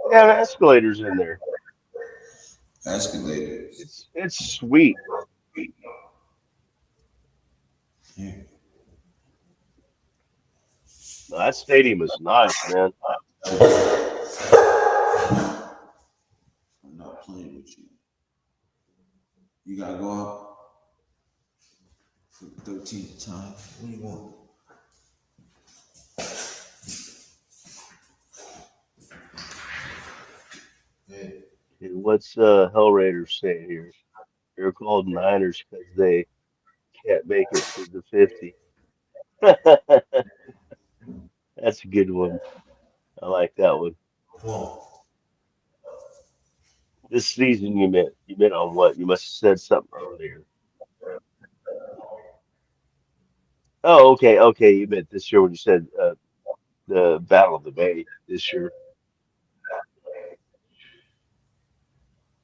They have escalators in there. Escalators. It's sweet. Yeah. That stadium is nice, man. I'm not playing with you. You gotta go out for the 13th time. What do you want? Yeah. And what's Hell Raiders say here? They're called Niners because they can't make it to the 50. That's a good one. I like that one. Come on. This season you meant on what? You must have said something earlier. Oh, okay, okay. You meant this year when you said the Battle of the Bay this year.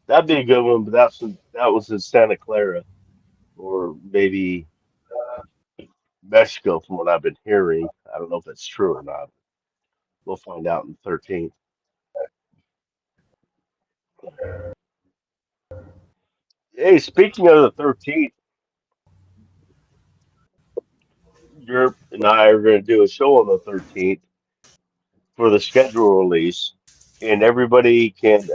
That'd be a good one, but that was in Santa Clara or maybe Mexico, from what I've been hearing. I don't know if that's true or not. We'll find out in the 13th. Hey, speaking of the 13th, Yurp and I are going to do a show on the 13th for the schedule release, and everybody can.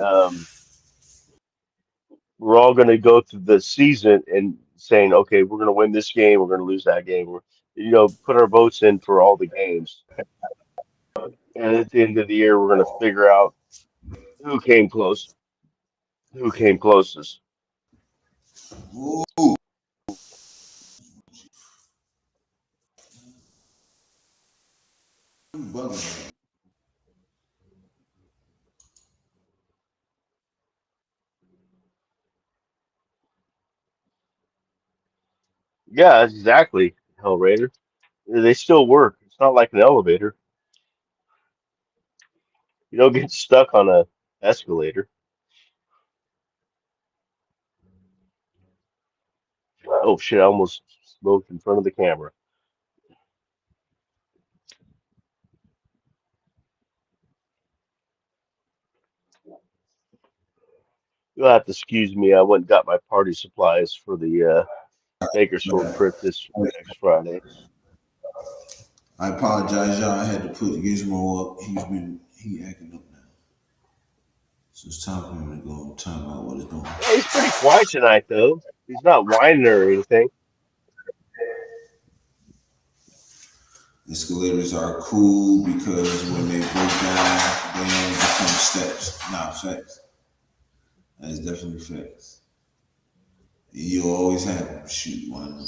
We're all going to go through the season and saying, okay, we're going to win this game, we're going to lose that game. Put our votes in for all the games, and at the end of the year, we're going to figure out who came close, who came closest. Ooh, you bugging me. Yeah, exactly, Hellraiser. They still work. It's not like an elevator. You don't get stuck on a escalator. Oh shit! I almost smoked in front of the camera. You'll have to excuse me. I went and got my party supplies for the Bakersfield But trip this next Friday. I apologize, y'all. I had to put Gizmo up. He acting up now. So it's time for him to go and time out what he's doing. Yeah, he's pretty quiet tonight, though. He's not whining or anything. Escalators are cool because when they break down, they only become steps, not facts. That's definitely facts. You'll always have them. Shoot, why not?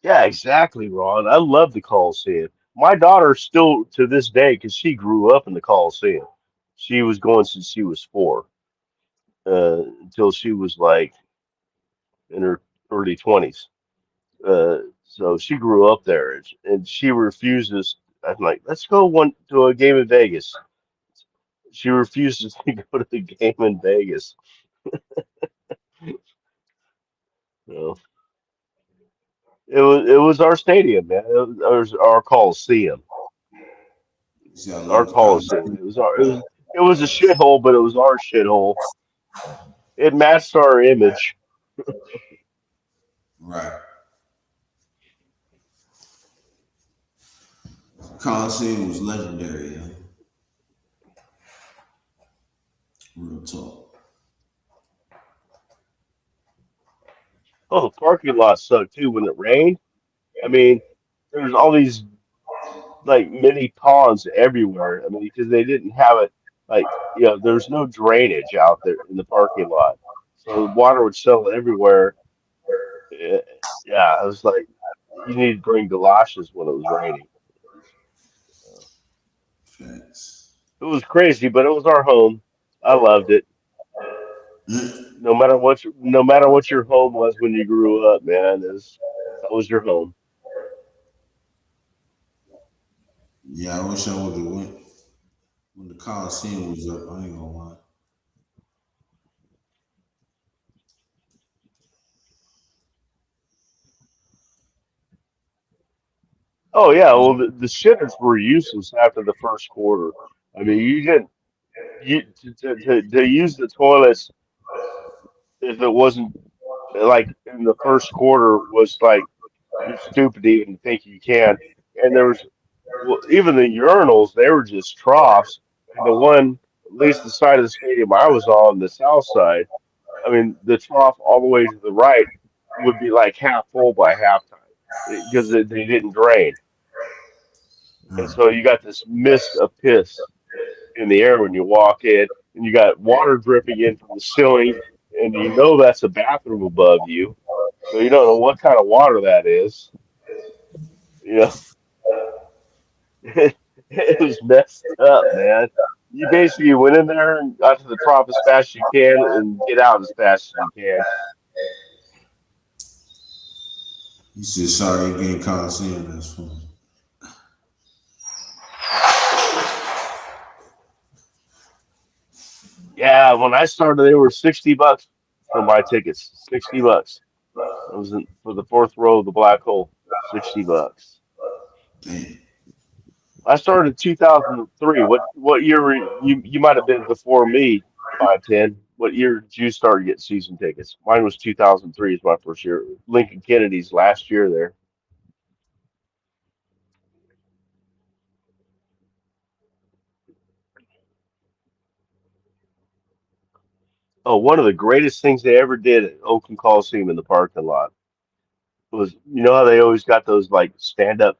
Yeah, exactly, Ron. I love the Coliseum. My daughter still to this day, because she grew up in the Coliseum. She was going since she was 4, until she was like in her early 20s. So she grew up there, and she refuses. I'm like, let's go one to a game in Vegas. She refuses to go to the game in Vegas. So it was our stadium, man. It was our Coliseum. See, I Our love the Coliseum. Coliseum. It was a shithole, but it was our shithole. It matched our image. Right. Coliseum was legendary, yo. Real talk. Oh, the parking lot sucked too when it rained. I mean, there's all these like mini ponds everywhere. I mean, because they didn't have it like there's no drainage out there in the parking lot, so the water would settle everywhere. Eh, Yeah, I was like, you need to bring galoshes when it was raining. Facts. It was crazy, but it was our home. I loved it. Mm. No matter what your home was when you grew up, man, that was your home. Yeah, I wish I would have went when the Coliseum was up. I ain't gonna lie. Oh yeah, well the shitters were useless after the first quarter. I mean, you didn't you to use the toilets if it wasn't like in the first quarter was like you're stupid to even think you can. And there was even the urinals, they were just troughs. And the one, at least the side of the stadium I was on, the south side, I mean, the trough all the way to the right would be like half full by halftime because they didn't drain. And Mm. so you got this mist of piss in the air when you walk in, and you got water dripping in from the ceiling, and you know that's a bathroom above you. So you don't know what kind of water that is. You know, it was messed up, man. You basically went in there and got to the top as fast as you can and get out as fast as you can. He said, sorry again, Coliseum. That's funny. Yeah, when I started, they were $60 for my tickets. $60. I was in for the fourth row of the black hole. $60. Damn. I started in 2003. What year were you might have been before me, 510. What year did you start to get season tickets? Mine was 2003 is my first year. Lincoln Kennedy's last year there. Oh, one of the greatest things they ever did at Oakland Coliseum in the parking lot was, how they always got those like stand up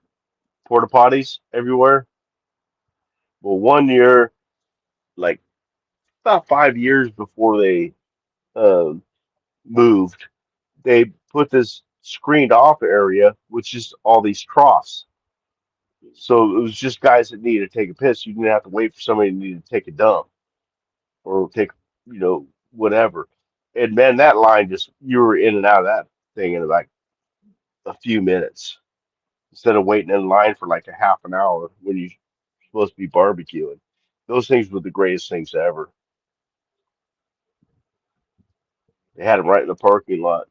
porta potties everywhere? Well, one year, like about 5 years before they um moved, they put this screened off area, which is all these troughs. So it was just guys that needed to take a piss. You didn't have to wait for somebody to need to take a dump or take, whatever. And man, that line just you were in and out of that thing in like a few minutes instead of waiting in line for like a half an hour when you're supposed to be barbecuing. Those things were the greatest things ever. They had them right in the parking lot.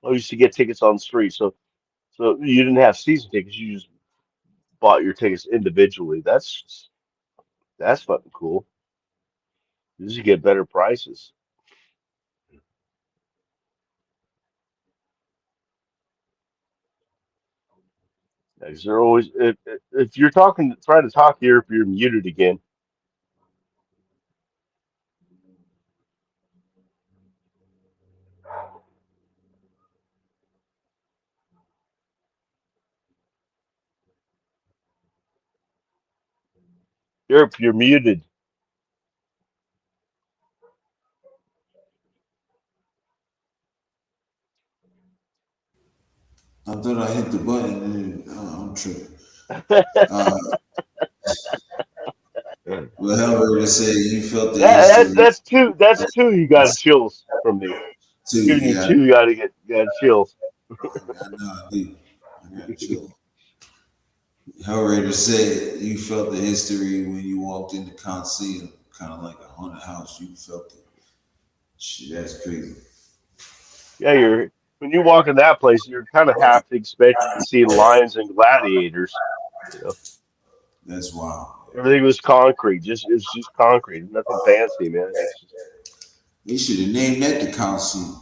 I used to get tickets on the street, so you didn't have season tickets. You just bought your tickets individually. That's fucking cool. You just get better prices. Because they're always if you're talking trying to talk here, if you're muted again. You're muted. I thought I hit the button and I'm tripping. that Uh, well, however, say you felt the that history that's two you got chills from me. too. Giving you Yeah, two, you got chills. I know I do. I got chill. Hellraiser said you felt the history when you walked into Coliseum, kind of like a haunted house. You felt it. Shit, that's crazy. Yeah, you're when you walk in that place, you're kind of half expecting to see lions and gladiators. You know, That's wild. everything was concrete. It's just concrete. Nothing fancy, man. It's just They should have named that the Coliseum,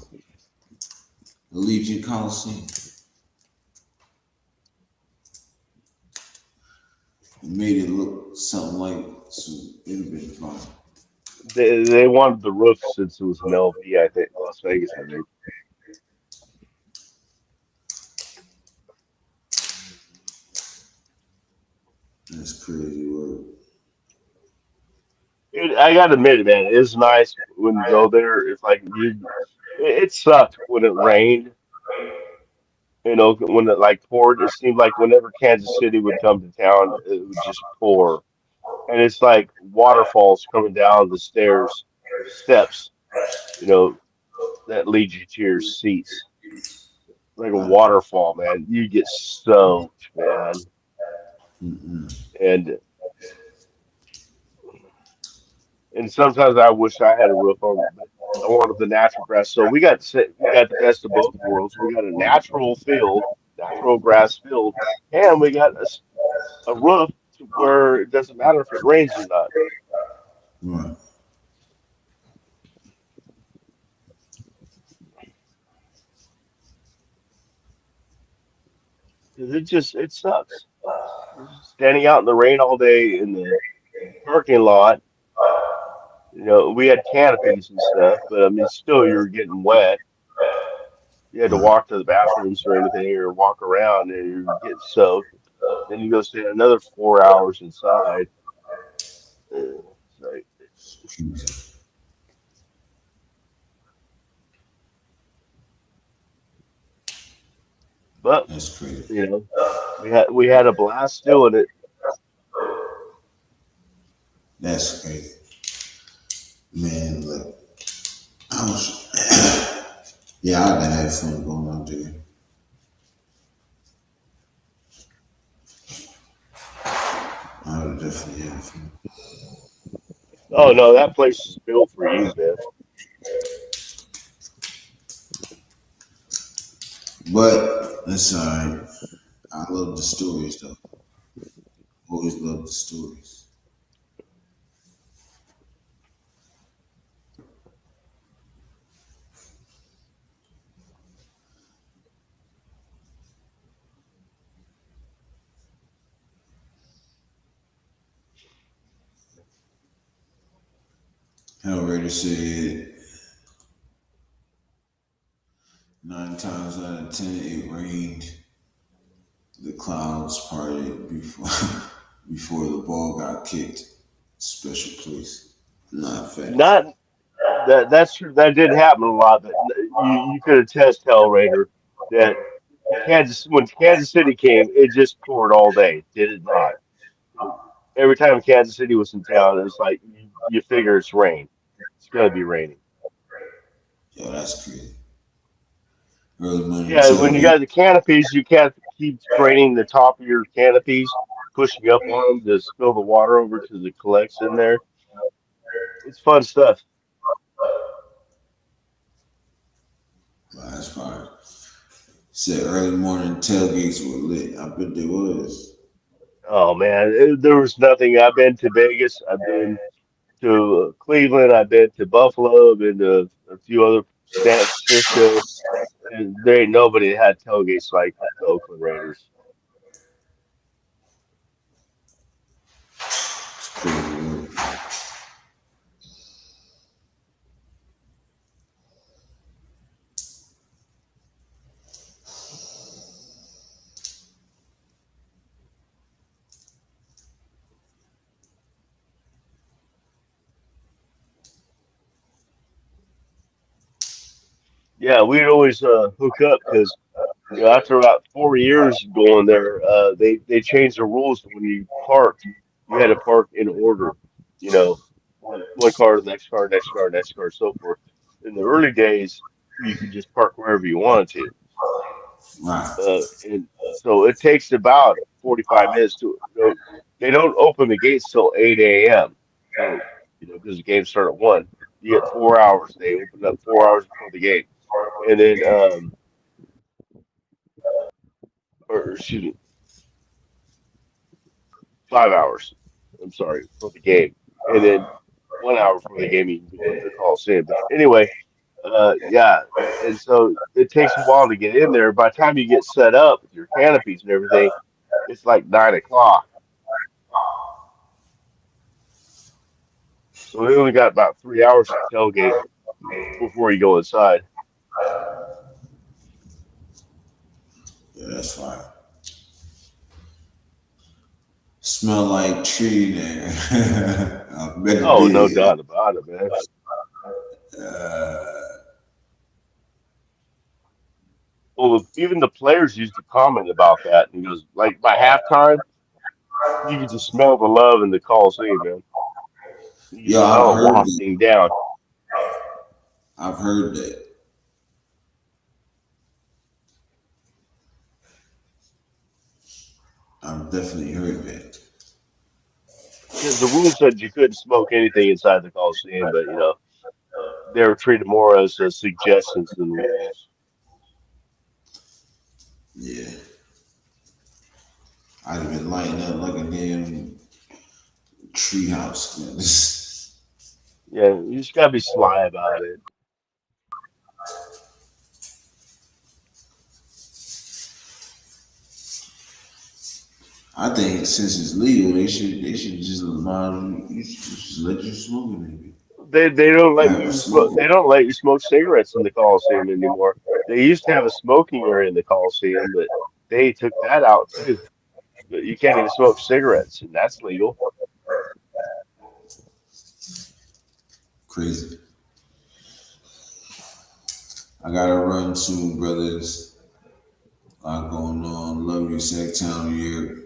the Legion Coliseum. And made it look something like so it'd have been fun. they wanted the roof since it was an LV. I think Las Vegas. I think That's crazy work. I gotta admit it, man. It's nice when you go there. It's like it sucked when it rained. You know, when it like poured. It seemed like whenever Kansas City would come to town, it would just pour. And it's like waterfalls coming down the steps, you know, that lead you to your seats. Like a waterfall, man. You get soaked, man. Mm-mm. And and sometimes I wish I had a roof on, but I wanted the natural grass. So we got the best of both worlds. We got a natural field, natural grass field, and we got a roof to where it doesn't matter if it rains or not. Right. 'Cause it sucks. Standing out in the rain all day in the parking lot. You know, we had canopies and stuff, but I mean, still, you're getting wet. You had to Right. walk to the bathrooms or anything, or walk around, and you get soaked. Then you go stay another 4 hours inside. It's like, but That's crazy. you know, we had a blast doing it. That's crazy. Man, look, I was, yeah, I'd have had fun going out there. I would definitely have fun. Oh no, that place is built for you, man. But that's all right. I love the stories though. Always love the stories. Hellraiser said 9 times out of 10 it rained. The clouds parted before before the ball got kicked. Special place. Not facts. Not that's true. That did happen a lot, but you could attest, Hellraiser, that Kansas when Kansas City came, it just poured all day. Did it not? Every time Kansas City was in town, it's like you figure it's rain. It's gonna be raining. Yo, that's crazy. Early money Yeah, when you tailgate. got the canopies, you can't keep draining the top of your canopies, pushing up on them to spill the water over to the collects in there. It's fun stuff. Well, that's fine. Said early morning tailgates were lit. I bet they was. Oh man, there was nothing. I've been to Vegas. I've been to Cleveland. I've been to Buffalo. I've been to a few other San Francisco, and there ain't nobody that had tailgates like the Oakland Raiders. It's crazy. Yeah, we'd always hook up because after about 4 years going there, they changed the rules. When you parked, you had to park in order. One car, the next car, next car, next car, so forth. In the early days, you could just park wherever you wanted to. Right. And so it takes about 45 minutes to go. They don't open the gates till 8 a.m. So, because the games start at 1. You get 4 hours. They open up 4 hours before the game. And then, or excuse me, 5 hours. I'm sorry, for the game. And then 1 hour before the game, you can go into the Coliseum. But anyway, yeah. And so it takes a while to get in there. By the time you get set up with your canopies and everything, it's like 9 o'clock. So we only got about 3 hours to tailgate before you go inside. Yeah, that's fine. Smell like tree there. I bet it Oh, no did. doubt about it, man. Well, even the players used to comment about that. And he goes, like by halftime, you could just smell the love in the Coliseum, man. You can Yo, I've smell it heard it. wafting down. I've heard that. I've definitely heard that. Because the rules said you couldn't smoke anything inside the Coliseum, but they were treated more as suggestions than rules. Yeah. I'd have been lighting up like a damn treehouse. Yeah, you just gotta be sly about it. I think since it's legal, they should just allow you should just let you smoke it, maybe. They don't let Have a you smoke. smoke. They don't let you smoke cigarettes in the Coliseum anymore. They used to have a smoking area in the Coliseum, but they took that out too. But you can't even smoke cigarettes, and that's legal. Crazy. I gotta run soon, brothers. A lot going on. Love you, Sacktown here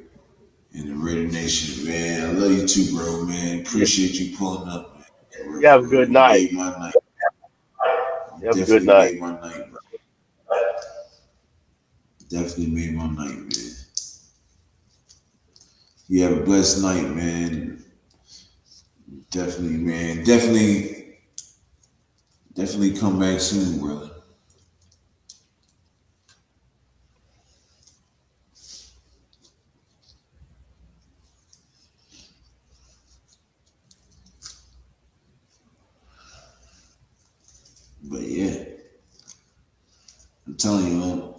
in the Raider Nation, man. I love you too, bro, man. Yeah, Appreciate you pulling up, man. you have a For real. good You night. made my night. You have a good Definitely night. made my night, bro. Definitely made my night, man. You have a blessed night, man. Definitely, man. Definitely come back soon, brother. But yeah, I'm telling you, man,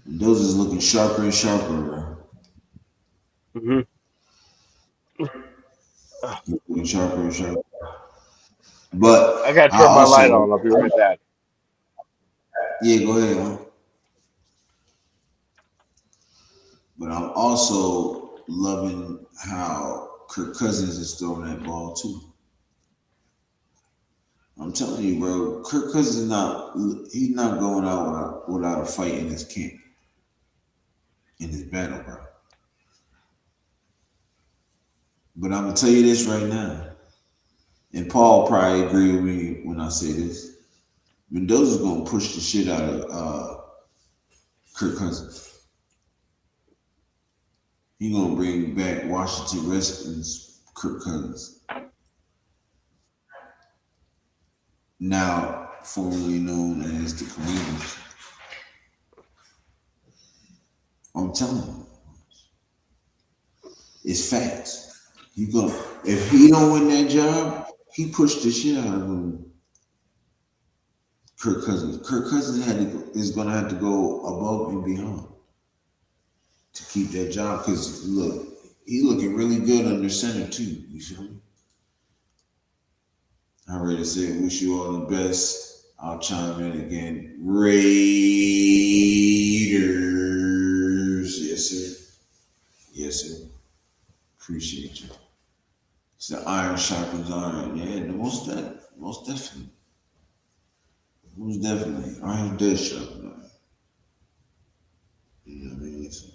those is looking sharper and sharper, bro. Hmm. Looking sharper and sharper. But I gotta I turn my light also, on. I'll be right back. yeah, go ahead, man. But I'm also loving how Kirk Cousins is throwing that ball too. I'm telling you, bro, Kirk Cousins is not he's not going out without a fight in his camp, in his battle, bro. But I'm gonna tell you this right now, and Paul probably agree with me when I say this. Mendoza's gonna push the shit out of Kirk Cousins. He gonna bring back Washington Redskins Kirk Cousins. Now, formerly known as the Commanders. I'm telling you, it's facts. You go if he don't win that job, he pushed the shit out of him. Kirk Cousins. Kirk Cousins is gonna have to go above and beyond to keep that job. Because look, he's looking really good under center too. You feel me? I already said, wish you all the best. I'll chime in again. Raiders. Yes, sir. Yes, sir. Appreciate you. It's the iron sharpens iron. Yeah, most definitely. Most definitely. Iron does sharpen iron. You know what I mean? So,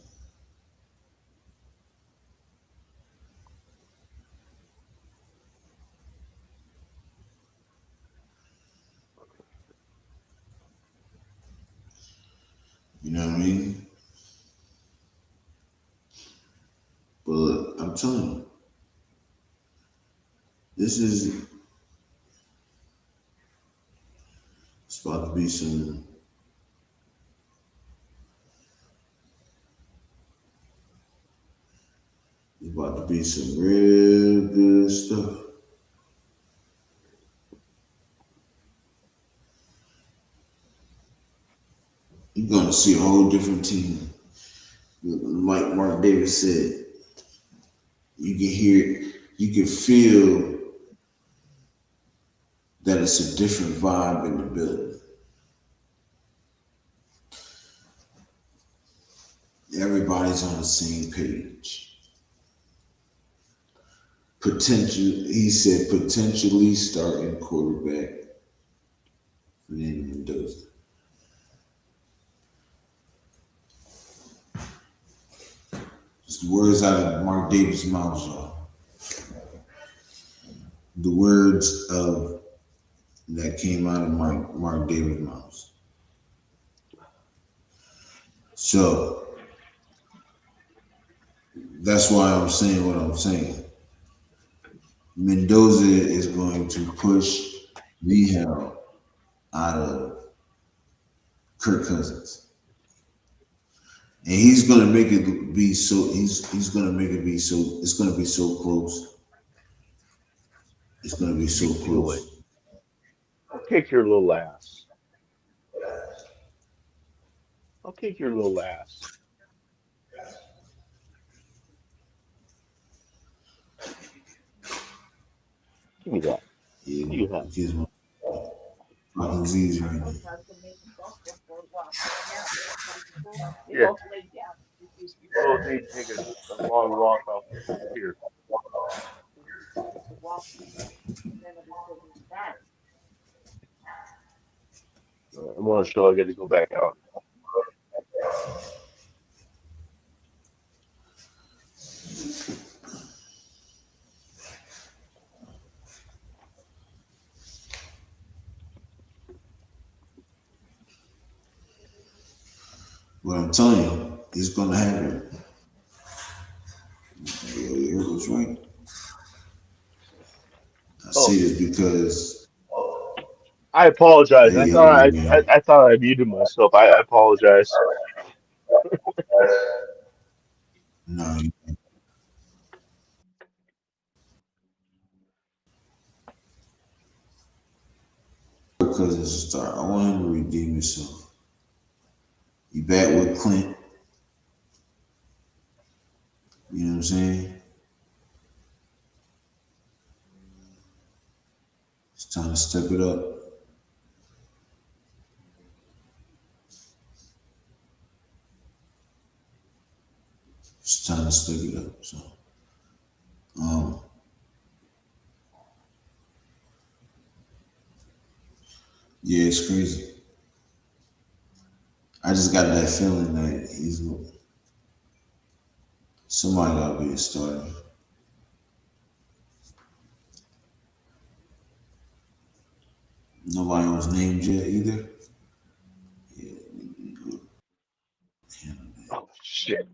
you know what I mean? But look, I'm telling you, this is it's about to be some it's about to be some real good stuff. You're gonna see a whole different team. Like Mark Davis said, you can hear, you can feel that it's a different vibe in the building. Everybody's on the same page. He said potentially starting quarterback for the Mendoza. Just the words out of Mark Davis' mouth, y'all. The words of that came out of Mark Davis' mouth. So that's why I'm saying what I'm saying. Mendoza is going to push the hell out of Kirk Cousins. And he's gonna make it be so he's gonna make it be so it's gonna be so close. It's gonna be so close. I'll kick your little ass. I'll kick your little ass. Give me that. Yeah, What do you have? because my fucking easy right now. Yeah. We both need to take a long walk off here. I'm on a show. I got to go back out. But I'm telling you, it's gonna happen. Yeah, Yurp was right. I Oh, say this because I apologize. they yelling at me. I thought I muted myself. I apologize. No, because it's a start. I want him to redeem himself. You back with Clint. You know what I'm saying? It's time to step it up. It's time to step it up. So, um, yeah, it's crazy. I just got that feeling that somebody gotta be a starter. Nobody was named yet either. Oh shit.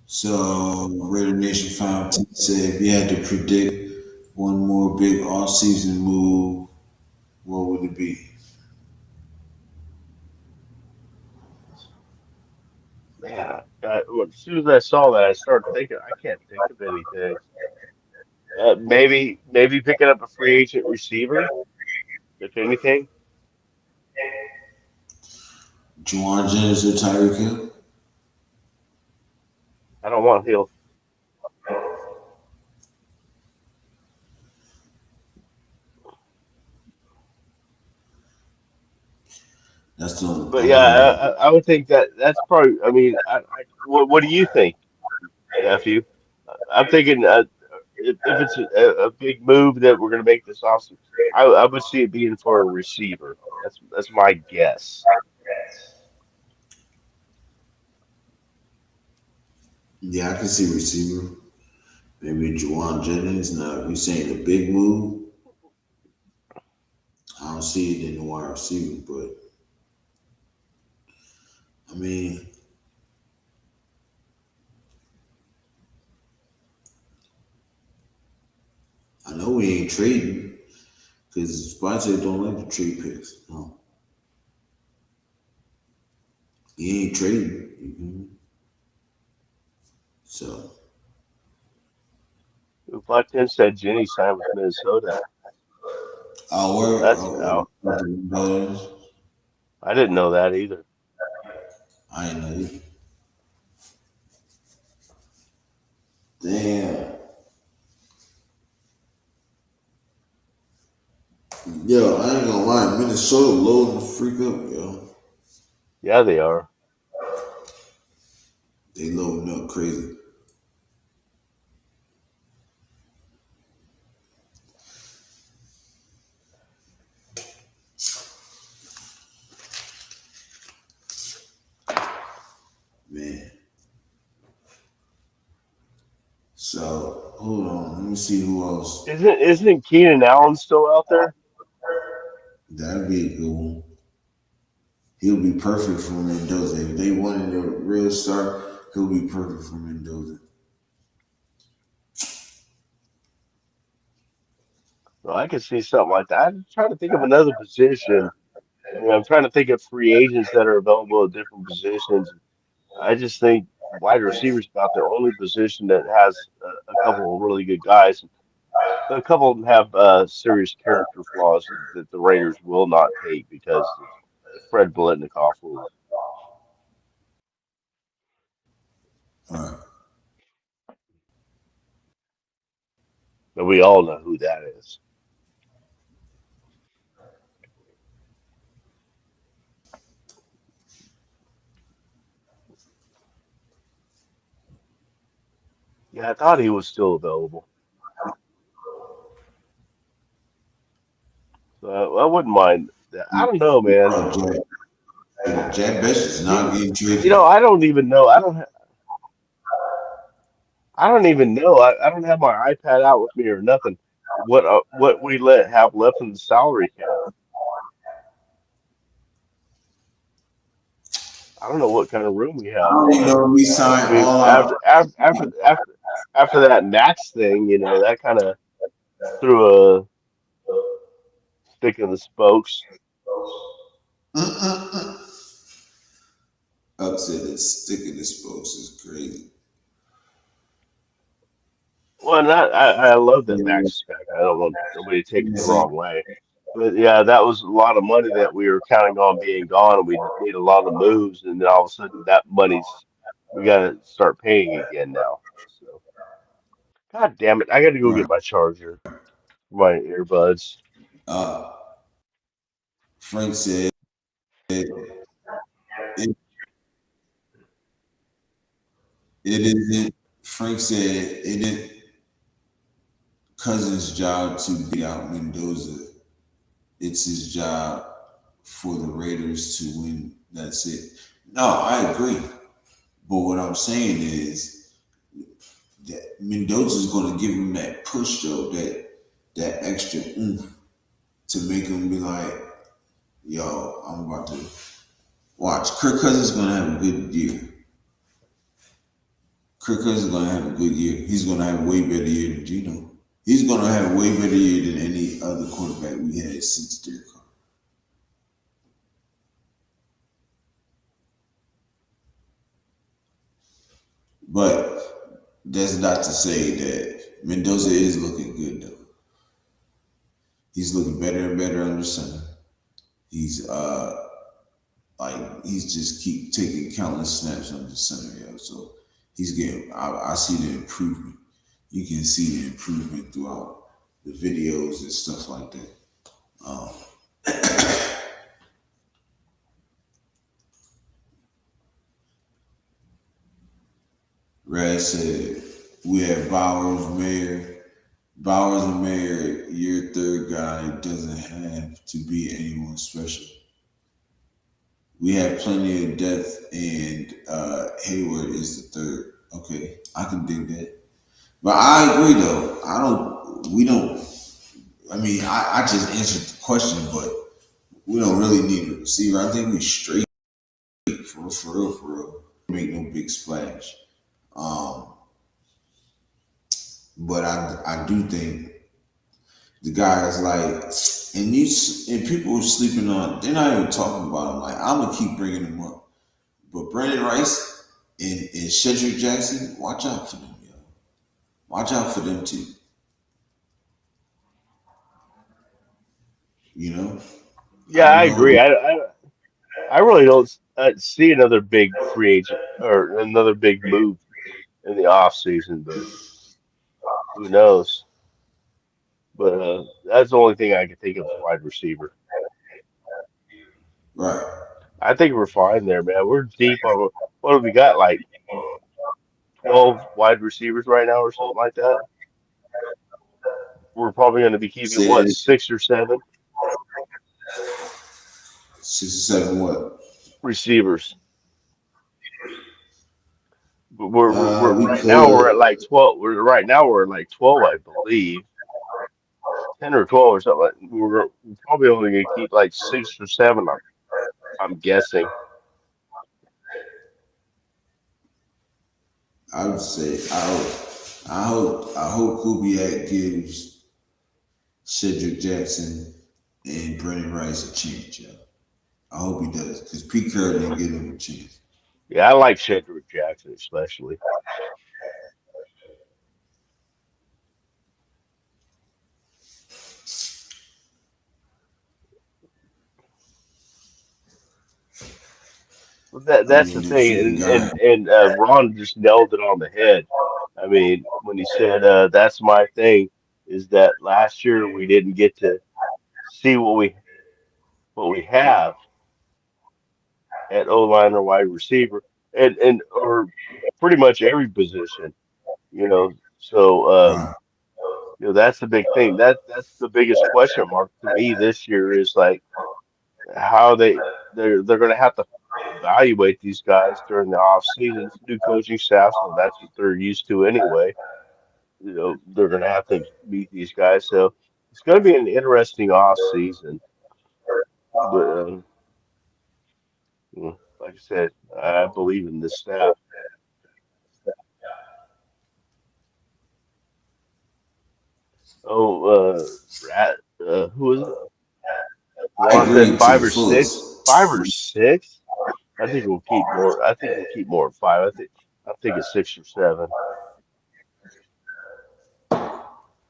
So Raider Nation 510 said if you had to predict one more big off-season move, what would it be? Man, as soon as I saw that, I started thinking. I can't think of anything. Maybe picking up a free agent receiver, if anything. Juwan Jennings or Tyreek Hill? I don't want Hill, That's the but I yeah, mean I would think that that's probably. I mean, what do you think, nephew? I'm thinking if it's a big move that we're going to make this awesome, I would see it being for a receiver. That's my guess. yeah, I can see receiver. Maybe Juwan Jennings. Now, if we saying a big move, I don't see it in the wide receiver. But I mean, I know we ain't trading because Sponsor don't like to trade picks. No, he ain't trading. So, 510 said Jenny signed with Minnesota. That's our out. brothers, I didn't know that either. I ain't know. Either. Damn. Yo, I ain't gonna lie. Minnesota loading the freak up, yo. Yeah, they are. They loading up crazy. Man. So, hold on. Let me see who else. Isn't Keenan Allen still out there? That'd be a good one. He'll be perfect for Mendoza. If they wanted a real star, he'll be perfect for Mendoza. Well, I could see something like that. I'm trying to think of another position. I'm trying to think of free agents that are available at different positions. I just think wide receiver is about the only position that has a couple of really good guys. A couple of them have serious character flaws that the Raiders will not take because of the Fred Biletnikoff rule. All right. But we all know who that is. Yeah, I thought he was still available. So I wouldn't mind that. I don't know, man. Oh, Jack Best is You, not getting you traded. know, I don't even know. I don't even know. I don't have my iPad out with me or nothing. What we let have left in the salary cap. I don't know what kind of room we I have, don't even but know if we I signed mean, all our. after that Max thing, that kind of threw a stick in the spokes. Upset and sticking the spokes is crazy. Well, not I love that Yeah, Max spec. I don't want nobody to take it yeah, the see, wrong way. But yeah, that was a lot of money that we were counting on being gone, and we made a lot of moves, and then all of a sudden that money's we got to start paying again now. So, God damn it, I got to go right. get my charger, my earbuds. Uh, Frank said it, it isn't. Frank said it isn't Cousins' job to be out Mendoza. It's his job for the Raiders to win. That's it. No, I agree. But what I'm saying is that Mendoza's going to give him that push, though, that extra oomph to make him be like, "Yo, I'm about to watch." Kirk Cousins is going to have a good year. Kirk Cousins gonna have a good year. He's gonna have a way better year than Geno. He's gonna have a way better year than any other quarterback we had since Derek Carr. But that's not to say that Mendoza is looking good though. He's looking better and better under center. He's he's just keep taking countless snaps under center, yo. So he's getting. I see the improvement. You can see the improvement throughout the videos and stuff like that. Um, Raz said we have Bowers and Mayer, your third guy doesn't have to be anyone special. We have plenty of depth, and Hayward is the third. Okay, I can dig that. But I agree, though. We don't. I mean, I just answered the question, but we don't really need a receiver. I think we straight for real. Make no big splash. Um, but I do think the guys like, and people are sleeping on. They're not even talking about him. Like I'm gonna keep bringing him up. But Brandon Rice and Cedric Jackson, watch out for them, yo. Watch out for them too. You know, I Yeah, don't I agree. know. I really don't see another big free agent or another big move in the off season, but who knows? But that's the only thing I can think of is wide receiver. Right. I think we're fine there, man. We're deep on what have we got, like 12 wide receivers right now or something like that. We're probably going to be keeping Say what, that 6 or 7 6 or 7 what? receivers. But we're We right now we're could. at like 12. We're right now we're at like 12, I believe. 10 or 12 or something. We're probably only gonna keep like 6 or 7. I'm guessing. I would say I hope Kubiak gives Cedric Jackson and Brandon Rice a chance, yo. I hope he does because Pete Carroll didn't give him a chance. Yeah, I like Cedric Jackson especially. But I that's the mean, if thing, you and got Ron just nailed it on the head. I mean, when he said that's my thing, is that last year we didn't get to see what we have at O line or wide receiver, and or pretty much every position, you know. So right, that's the big thing. That's the biggest question mark to me this year is like how they're going to have to evaluate these guys during the off season. It's a new coaching staff, so that's what they're used to anyway. They're going to have to meet these guys, so it's going to be an interesting off season. But like I said, I believe in this staff. Oh, who is it? I Ron said agree to five the or six. fullest. 5 or 6. I think we'll keep more. I think we'll keep more than 5. I think it's 6 or 7.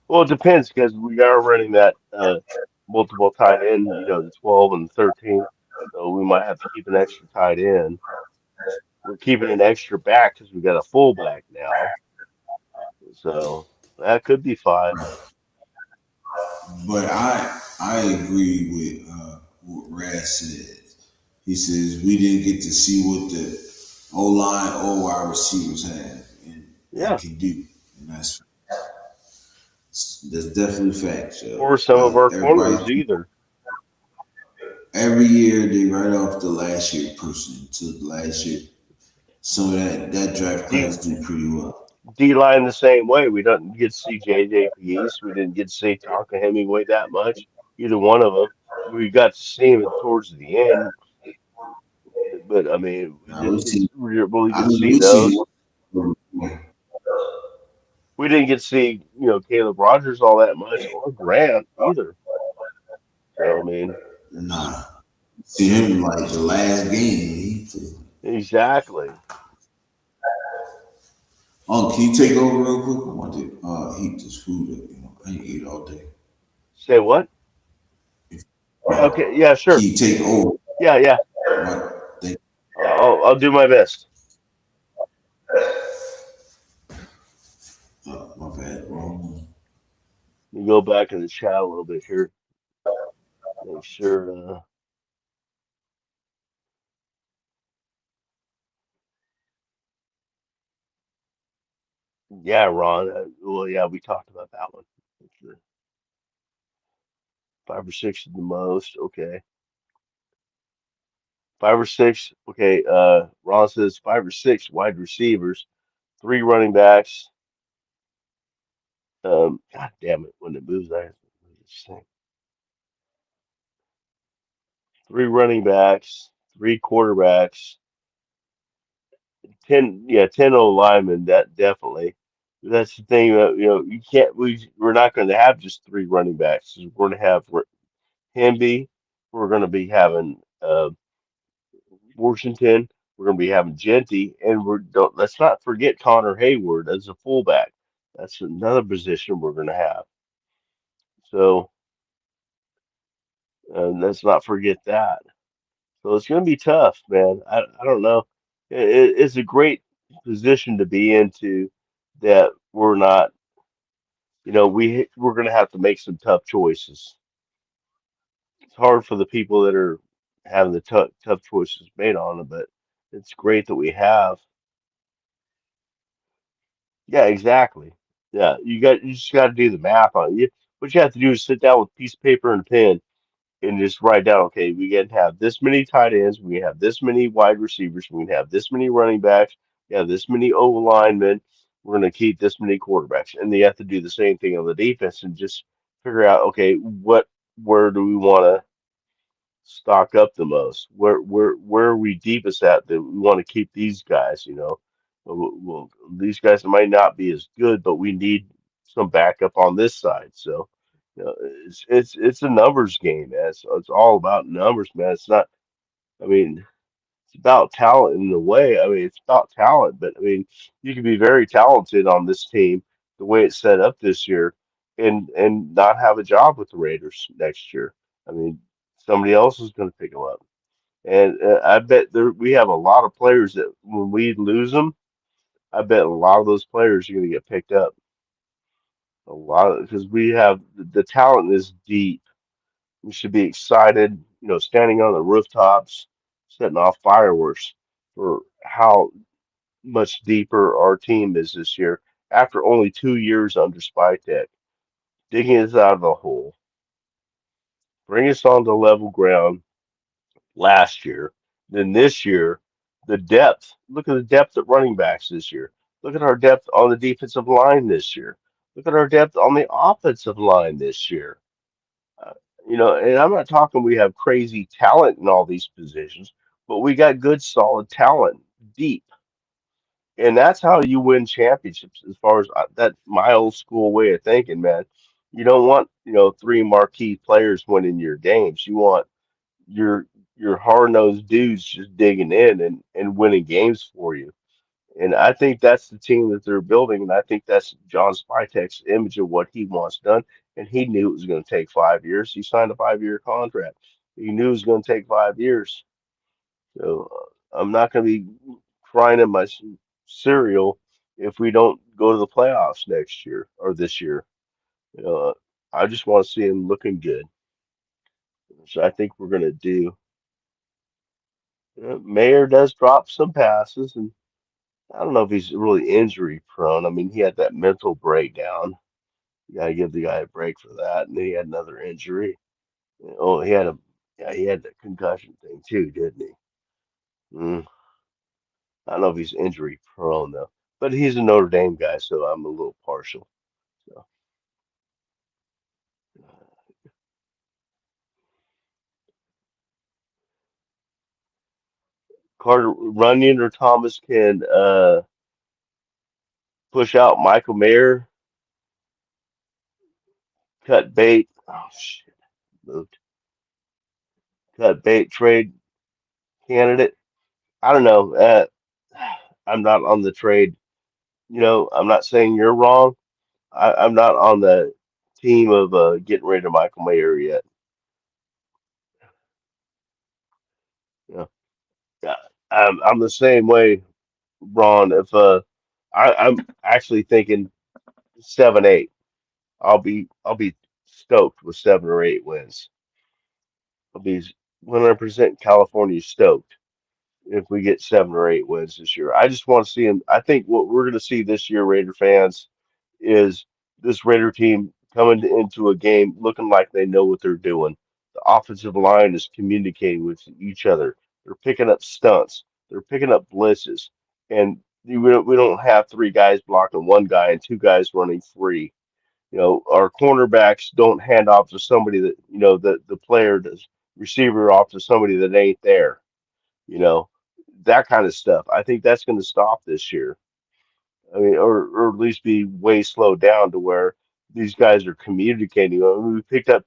Well, it depends because we are running that multiple tight end, the 12 and 13. So we might have to keep an extra tight end. We're keeping an extra back because we got a fullback now. So that could be 5. But I agree with what Raz said. He says we didn't get to see what the O line or wide receivers have and Yeah. can do, and that's definitely facts. Or some of our Everybody, corners either. every year they write off the last year person until the last year. Some of that draft D class do pretty well. D line the same way. We didn't get to see JJ Peace. We didn't get to see Tonka Hemingway that much. Either one of them. We got to see him towards the end, but I mean, we Now we didn't see. really I get to mean, see we see. those. We didn't get to see, Caleb Rogers all that much, or Grant either. So I mean, Nah, see him like the last game. exactly. Oh, can you take over real quick? I want to heat this food up. I ain't eat all day. Say what? Okay, yeah, Can sure. you take over? Yeah, yeah. What? Thank I'll do my best. my bad. Wrong one. Let me go back in the chat a little bit here. Make sure. Yeah, Ron. Well, yeah, we talked about that one. Five or six is the most. Okay. Five or six. Okay. Ron says five or six wide receivers, three running backs. God damn it, when it moves, I this thing. Three running backs, three quarterbacks, 10 O linemen. That definitely. That's the thing that you can't. We're not going to have just three running backs. We're going to have Hemby. We're going to be having Washington. We're going to be having Genty, and we're don't let's not forget Connor Hayward as a fullback. That's another position we're going to have. So let's not forget that. So it's going to be tough, man. I don't know. It's a great position to be into that we're not, we're going to have to make some tough choices. It's hard for the people that are having the tough choices made on them, but it's great that we have. Yeah, exactly. Yeah, you just got to do the math on it. What you have to do is sit down with a piece of paper and a pen and just write down, okay, we can have this many tight ends, we can have this many wide receivers, we can have this many running backs, we have this many O linemen, we're going to keep this many quarterbacks. And they have to do the same thing on the defense and just figure out, okay, where do we want to stock up the most? Where are we deepest at that we want to keep these guys, Well, these guys might not be as good, but we need some backup on this side. So, it's a numbers game, man. It's all about numbers, man. It's not. I mean, it's about talent in a way. I mean, it's about talent, but I mean, you can be very talented on this team the way it's set up this year, and not have a job with the Raiders next year. I mean, somebody else is going to pick them up, and I bet we have a lot of players that when we lose them, I bet a lot of those players are going to get picked up. A lot because we have the talent is deep. We should be excited, standing on the rooftops, setting off fireworks for how much deeper our team is this year after only 2 years under Spytech, digging us out of the hole, bring us onto level ground last year. Then this year, the depth. Look at the depth at running backs this year. Look at our depth on the defensive line this year. Look at our depth on the offensive line this year. Uh, and I'm not talking we have crazy talent in all these positions, but we got good, solid talent deep. And that's how you win championships, as far as that my old school way of thinking, man. You don't want, three marquee players winning your games. You want your your hard-nosed dudes just digging in and winning games for you. And I think that's the team that they're building, and I think that's John Spytek's image of what he wants done. And he knew it was going to take 5 years. He signed a 5-year contract. He knew it was going to take 5 years. So I'm not going to be crying in my cereal if we don't go to the playoffs next year or this year. You know, I just want to see him looking good. So I think we're going to do. Mayer does drop some passes, and I don't know if he's really injury prone. I mean, he had that mental breakdown. You gotta give the guy a break for that. And then he had another injury. Oh, yeah, he had the concussion thing too, didn't he? Mm, I don't know if he's injury prone though, but he's a Notre Dame guy, so I'm a little partial. So Carter Runyon or Thomas can push out Michael Mayer, cut bait. Oh shit, moved. Cut bait trade candidate. I don't know. I'm not on the trade. I'm not saying you're wrong. I'm not on the team of getting rid of Michael Mayer yet. You know, Yeah, I'm the same way, Ron. If I'm actually thinking 7-8. I'll be stoked with 7 or 8 wins. I'll be 100% California stoked if we get 7 or 8 wins this year. I just want to see him. I think what we're going to see this year, Raider fans, is this Raider team coming into a game looking like they know what they're doing. The offensive line is communicating with each other. They're picking up stunts. They're picking up blitzes, and we don't have three guys blocking one guy and two guys running free. Our cornerbacks don't hand off to somebody that, the player does receiver off to somebody that ain't there, you know, that kind of stuff. I think that's going to stop this year. I mean, or at least be way slowed down to where these guys are communicating. I mean, we picked up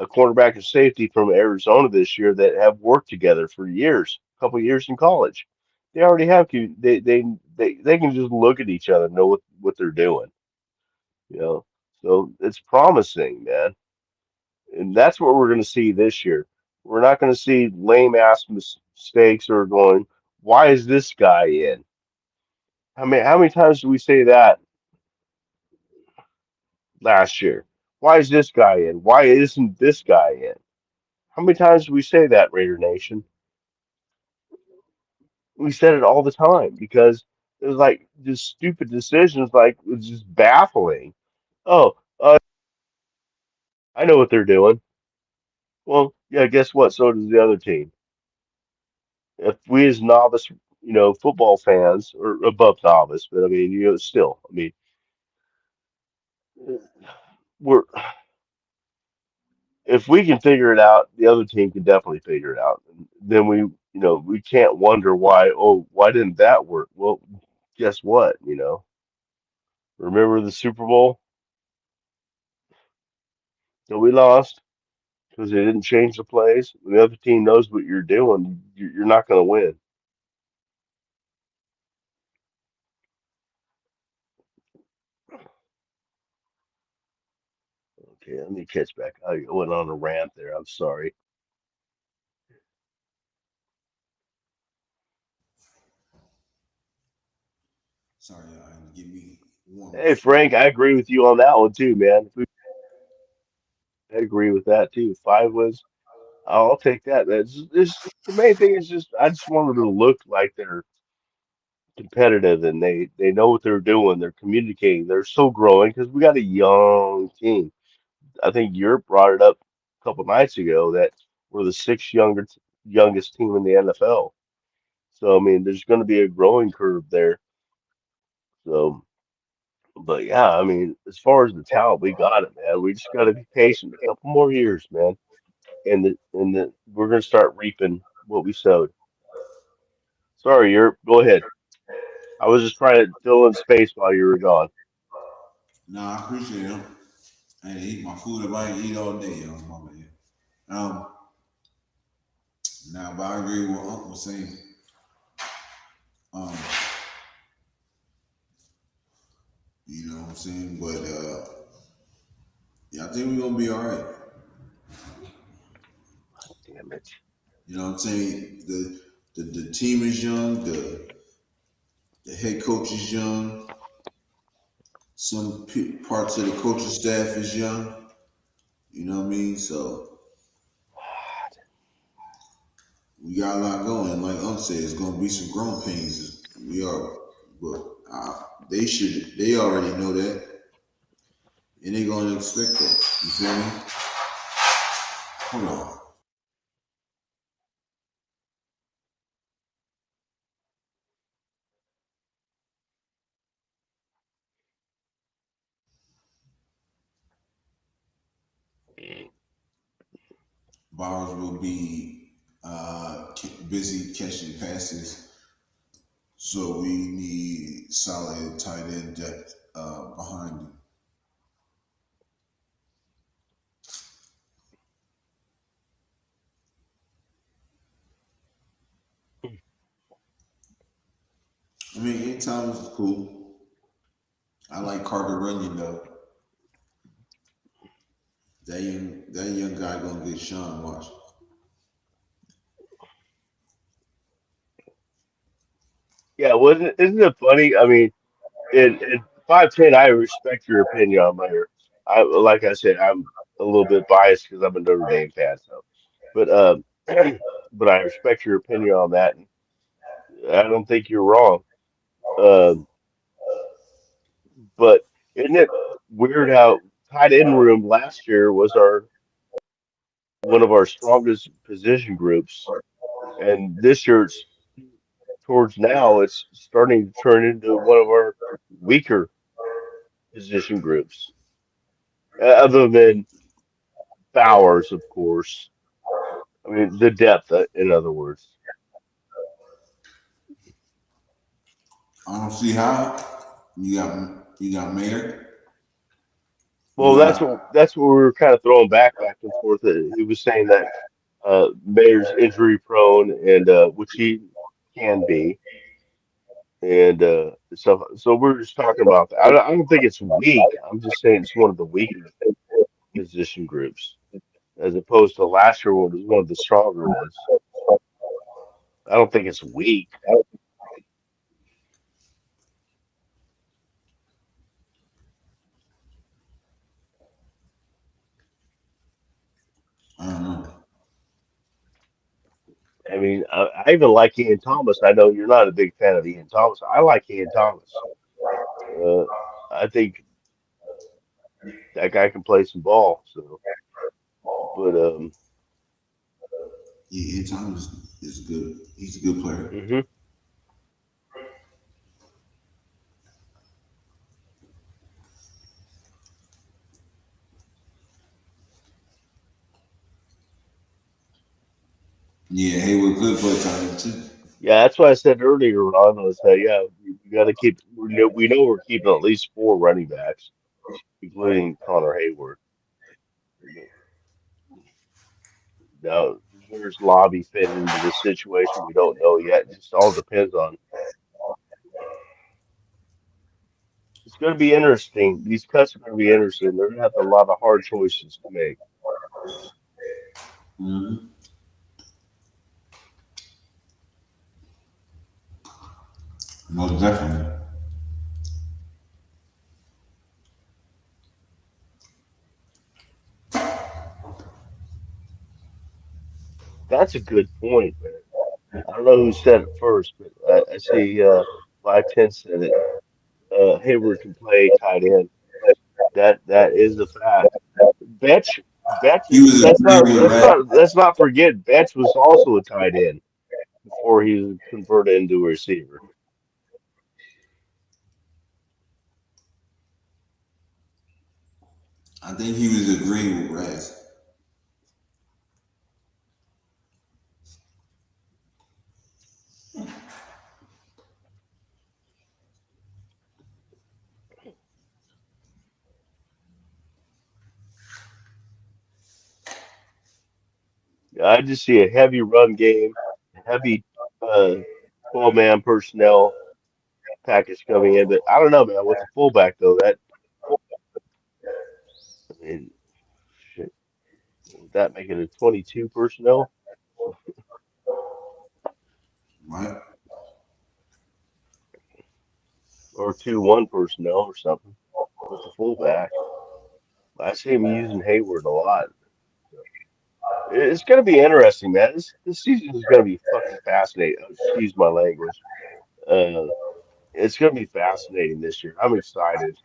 a cornerback and safety from Arizona this year that have worked together for years, a couple years in college. They already have they can just look at each other and know what they're doing, you know. So it's promising, man. And that's what we're going to see this year. We're not going to see lame ass mistakes or going, why is this guy in? How many times do we say that last year? Why is this guy in? Why isn't this guy in? How many times do we say that, Raider Nation? We said it all the time because it was like just stupid decisions, like it was just baffling. Oh, I know what they're doing. Well, yeah, guess what? So does the other team. If we as novice, football fans or above novice, but I mean, still, I mean, we're if we can figure it out, the other team can definitely figure it out. And then we can't wonder why. Oh, why didn't that work? Well, guess what? Remember the Super Bowl that we lost because they didn't change the plays. When the other team knows what you're doing, you're not going to win. Okay, let me catch back. I went on a rant there. I'm sorry. Sorry, y'all. Give me one Hey, second. Frank, I agree with you on that one too, man. I agree with that too. 5 wins, I'll take that. The main thing is just I just want them to look like they're competitive and they know what they're doing. They're communicating. They're still growing because we got a young team. I think Europe brought it up a couple nights ago that we're the youngest team in the NFL. So I mean, there's going to be a growing curve there. So, but yeah, I mean, as far as the talent, we got it, man. We just got to be patient. A couple more years, man, and we're going to start reaping what we sowed. Sorry, Europe. Go ahead. I was just trying to fill in space while you were gone. No, I appreciate it. I ain't eat my food if I ain't eat all day, y'all. My bad. Um, Now, but I agree with what Uncle was saying. Um, you know what I'm saying? But yeah, I think we're gonna be all right. Damn it. You know what I'm saying? The team is young. The head coach is young. Some parts of the coaching staff is young. You know what I mean? So we got a lot going. Like Unc said, it's gonna be some growing pains. We are, but they should. They already know that, and they gonna expect that. You feel me? Hold on. Bowers will be busy catching passes. So we need solid tight end depth behind him. I mean, Ian Thomas is cool. I like Carter Runyon though. That young guy gonna get Sean. Watch. Yeah, wasn't isn't it funny? I mean, in 5'10", I respect your opinion on Mayer. I like I said, I'm a little bit biased because I'm a Notre Dame fan, so. But but I respect your opinion on that, and I don't think you're wrong. Um, but isn't it weird how tight end room last year was our one of our strongest position groups, and this year it's towards now it's starting to turn into one of our weaker position groups, other than Bowers, of course. I mean, the depth, in other words. I don't see how you got Mayer. You Well, got that's what we were kind of throwing back and forth. He was saying that Mayer's injury prone, and which he can be, and so we're just talking about that. I don't think it's weak. I'm just saying it's one of the weaker position groups, as opposed to last year, when it was one of the stronger ones. I don't think it's weak. I don't know. I mean, I even like Ian Thomas. I know you're not a big fan of Ian Thomas. I like Ian Thomas. Uh, I think that guy can play some ball. So, but Yeah, Ian Thomas is good. He's a good player. hmm Yeah, Hayward could play tight end too. yeah, that's what I said earlier, Ron. Was yeah, we got to keep. We know we're keeping at least four running backs, including Connor Hayward. Now, where's Lobby fit into this situation? We don't know yet. It just all depends on. It's going to be interesting. These cuts are going to be interesting. They're going to have a lot of hard choices to make. Mm-hmm. Most definitely. That's a good point, man. I don't know who said it first, but I see 5'10" said it. Hayward can play tight end. That is a fact. Betch, Betch. He was Let's not agreeing with let's Raz. not let's not forget Betch was also a tight end before he was converted into a receiver. I think he was agreeing with Raz. I just see a heavy run game, heavy uh, 12-man personnel package coming in. But I don't know, man. With the fullback though, that I mean, shit, would that make it a 22 personnel Right? or 2-1 personnel or something with the fullback? I see him using Hayward a lot. It's going to be interesting, man. This season is going to be fucking fascinating. Oh, excuse my language. Uh, it's going to be fascinating this year. I'm excited.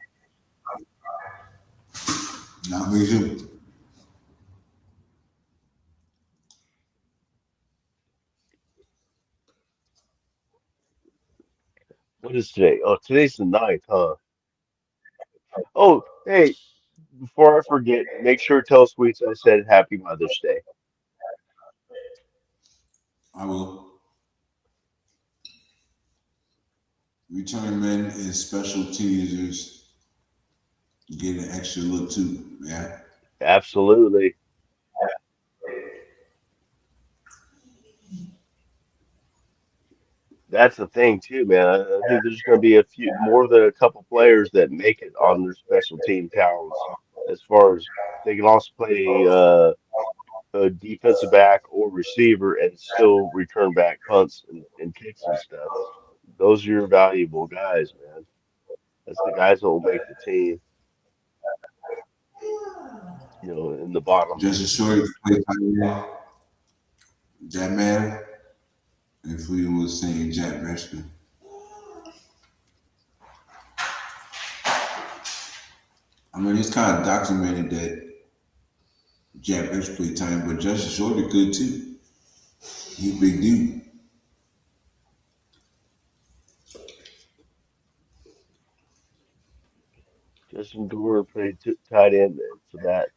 Not me too. What is today? Oh, today's the ninth, huh? Oh, hey, before I forget, make sure to tell Sweets I said Happy Mother's Day. I will. return men and special teasers get an extra look too. Yeah. Absolutely. That's the thing too, man. I think there's going to be a few more than a couple players that make it on their special team talents. As far as they can also play a defensive back or receiver and still return back punts and kicks and stuff. Those are your valuable guys, man. That's the guys that will make the team, in the bottom. Just a short play time. That man, if we was saying Jack Rescue. I mean, it's kind of documented that Jack Rescue play time, but Justice Shorter could too. He a big dude. Justin Gore played tight end for that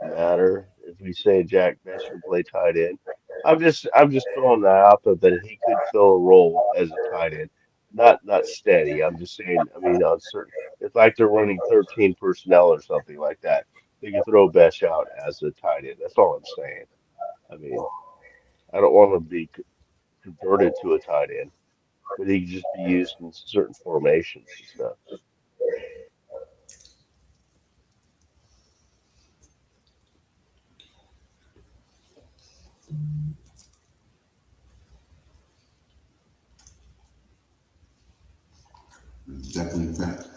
matter. If we say Jack Best can play tight end, I'm just throwing that out there that he could fill a role as a tight end, not steady. I'm just saying. I mean, on certain, it's like they're running 13 personnel or something like that. They can throw Besh out as a tight end. That's all I'm saying. I mean, I don't want to be converted to a tight end, but he can just be used in certain formations and stuff. Definitely a fact.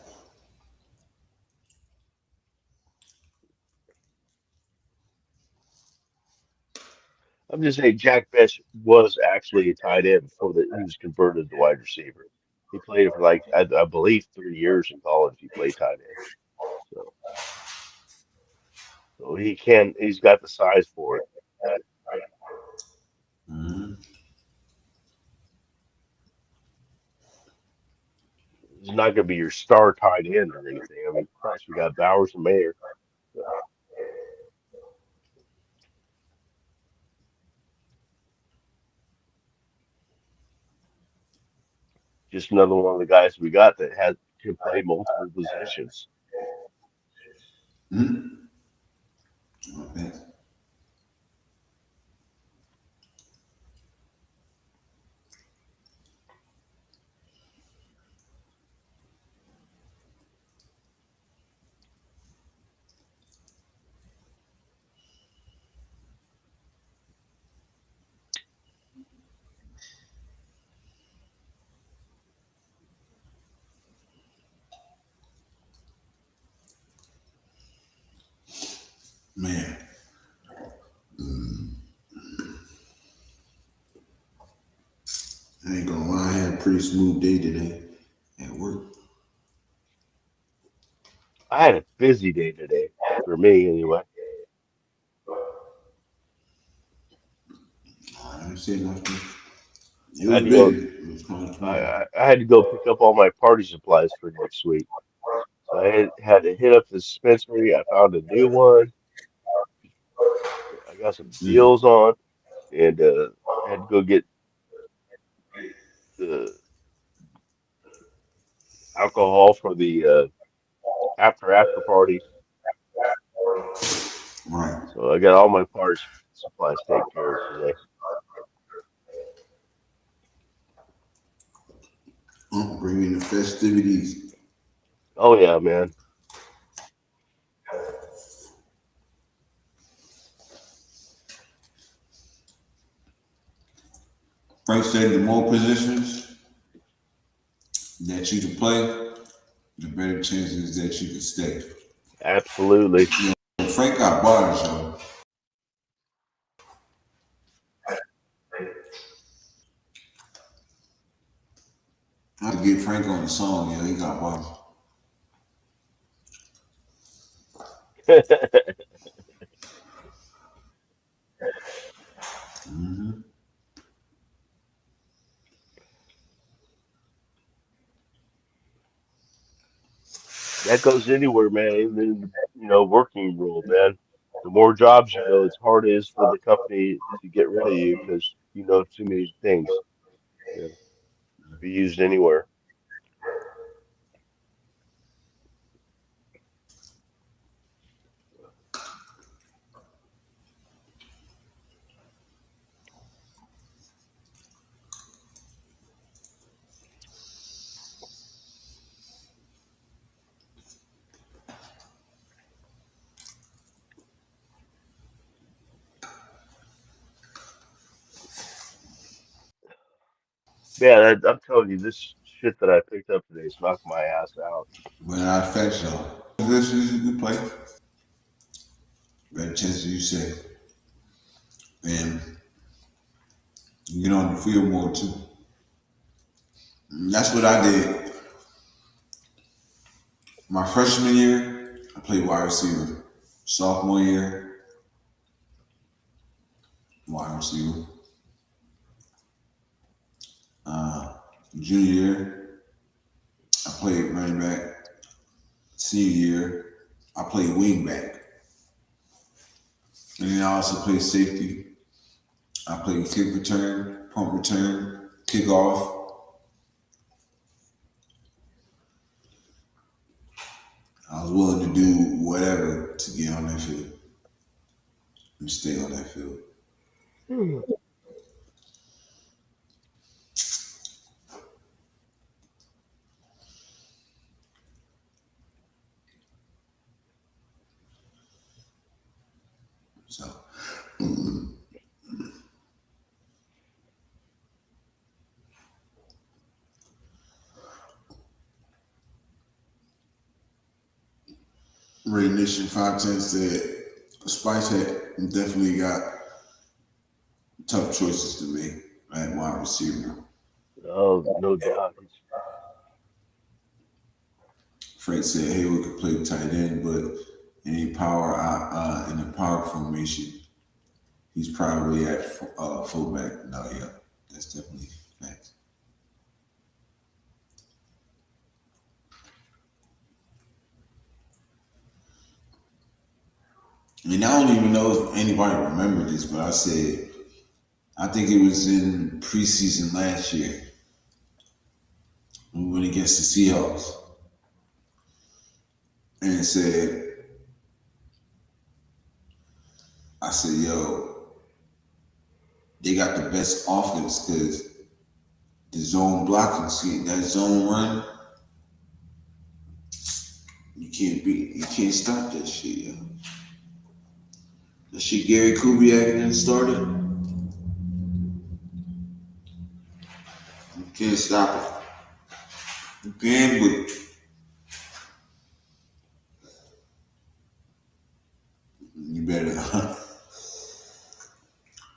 I'm just saying Jack Best was actually a tight end before he was converted to wide receiver. He played it for like I believe 3 years in college. He played tight end, so he's got the size for it. Mm-hmm. He's not going to be your star tight end or anything. I mean, Christ, we got Bowers and Mayer. So just another one of the guys we got that can play multiple positions. Mm-hmm. Okay. Man, I ain't gonna lie, I had a pretty smooth day today at work. I had a busy day today for me anyway. I didn't say nothing. It I was had to go. busy. It was kind of I, smooth. I had to go pick up all my party supplies for next week. So I had to hit up the dispensary. I found a new one. I got some Mm. deals on, and had to go get the alcohol for the after party. Right. So I got all my party supplies taken care of today. Bringing the festivities. Oh yeah, man. Frank said the more positions that you can play, the better chances that you can stay. Absolutely. And Frank got bars, yo. I have to get Frank on the song, yo. He got bars. Mm-hmm. That goes anywhere, man. Even in the, working world, man. The more jobs you know, it's hard it is for the company to get rid of you because you know too many things. You know, be used anywhere. Yeah, I'm telling you, this shit that I picked up today is knocking my ass out. But not affects y'all. This is a good play. Better chances you say. And you get on the field more too. And that's what I did. My freshman year, I played wide receiver. Sophomore year, wide receiver. Uh, Junior year, I played running back. Senior year, I played wing back. And then I also played safety. I played kick return, punt return, kickoff. I was willing to do whatever to get on that field and stay on that field. So Ray Nation 510 said Spice had definitely got tough choices to make at wide receiver. Oh, no doubt. Frank said Hayward could play tight end, but any power in the power formation, he's probably at fullback. No, yeah, that's definitely facts. And I don't even know if anybody remembered this, but I said I think it was in preseason last year when we went against the Seahawks, and it said I said, yo, they got the best offense because the zone blocking scheme, that zone run, you can't stop that shit, yo. That shit Gary Kubiak then started, you can't stop it. You can, but you better,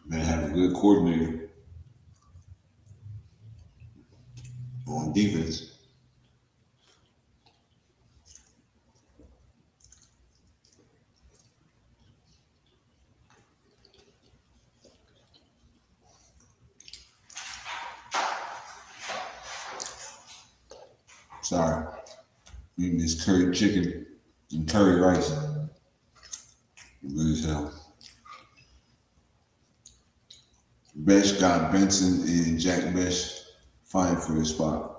better have a good coordinator on defense. Sorry, eating this curry chicken and curry rice. Good as hell. Besh got Benson and Jack Besh fighting for his spot.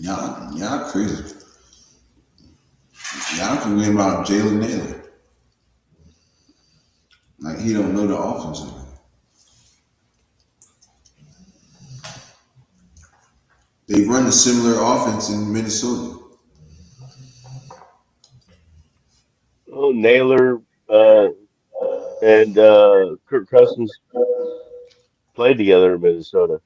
Y'all crazy. Y'all can win about Jalen Naylor. Like he don't know the offense. They run a similar offense in Minnesota. Oh, Naylor and Kirk Cousins played together in Minnesota.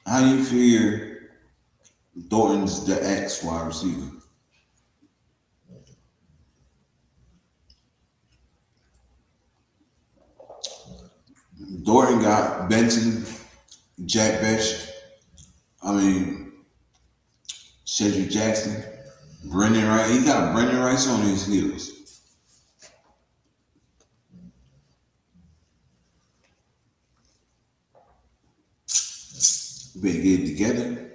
How do you figure Thornton's the X wide receiver? Thornton got Benson, Jack Besh, I mean Cedric Jackson, Brendan Rice. He got Brendan Rice on his heels. You better get it together.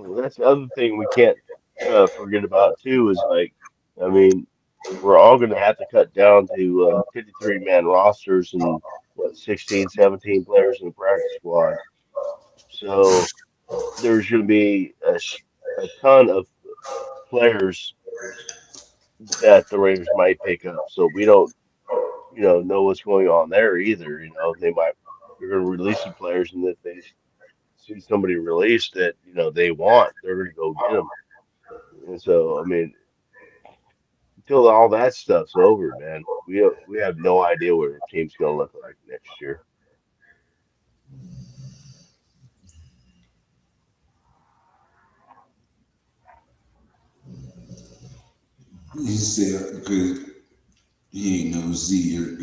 Well, that's the other thing we can't forget about too is like, I mean, we're all going to have to cut down to 53 man rosters and what 16, 17 players in the practice squad. So there's going to be a ton of players that the Raiders might pick up. So we don't, know what's going on there either. They're going to release some players, and if they see somebody released that they want, they're going to go get them. And so, I mean, until all that stuff's over, man, we have no idea what our team's going to look like next year. He said because he ain't no Z or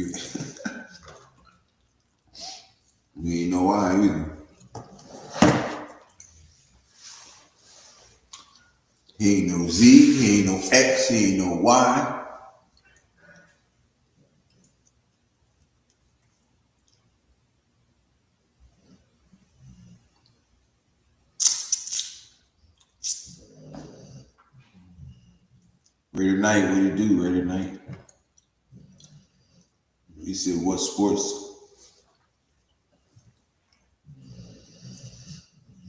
we ain't know why either. He ain't no Z, he ain't no X, he ain't no Y. Ready tonight, what do you do? Ready tonight? He said, what sports?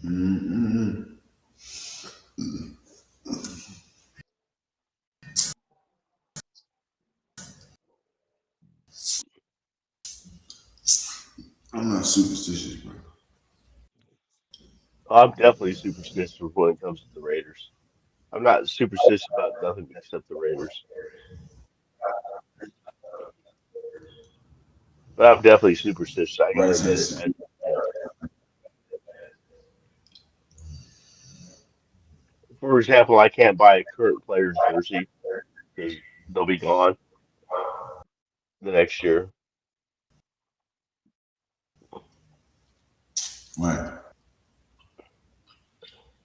Mm-mm. I'm not superstitious, bro. I'm definitely superstitious when it comes to the Raiders. I'm not superstitious about nothing except the Raiders, but I'm definitely superstitious. I gotta Bryce admit it. has, For example, I can't buy a current player's jersey because they'll be gone the next year. right.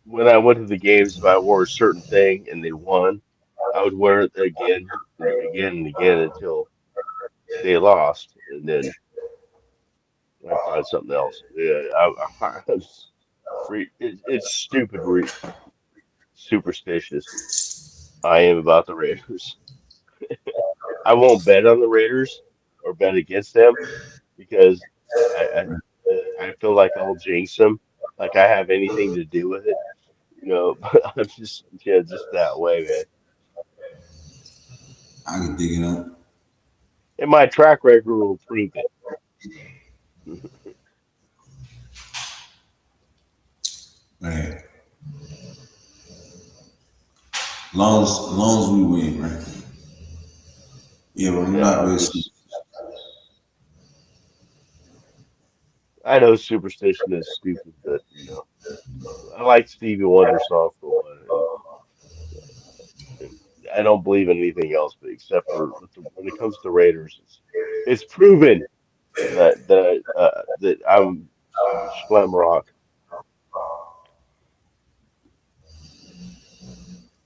When I went to the games, if I wore a certain thing and they won, I would wear it again and again and again until they lost, and then I'd find something else. Yeah, it's stupid, superstitious I am about the Raiders. I won't bet on the Raiders or bet against them because I I feel like I'll jinx them, like I have anything to do with it. But I'm just yeah, just that way, man. I can dig it up. And my track record will prove it. Right. Long as we win, right? Yeah, but I'm Yeah, not I'm really just I know superstition is stupid, but I like Stevie Wonder song for one, and I don't believe in anything else, but except for when it comes to Raiders, it's proven that I'm Shlem Rock.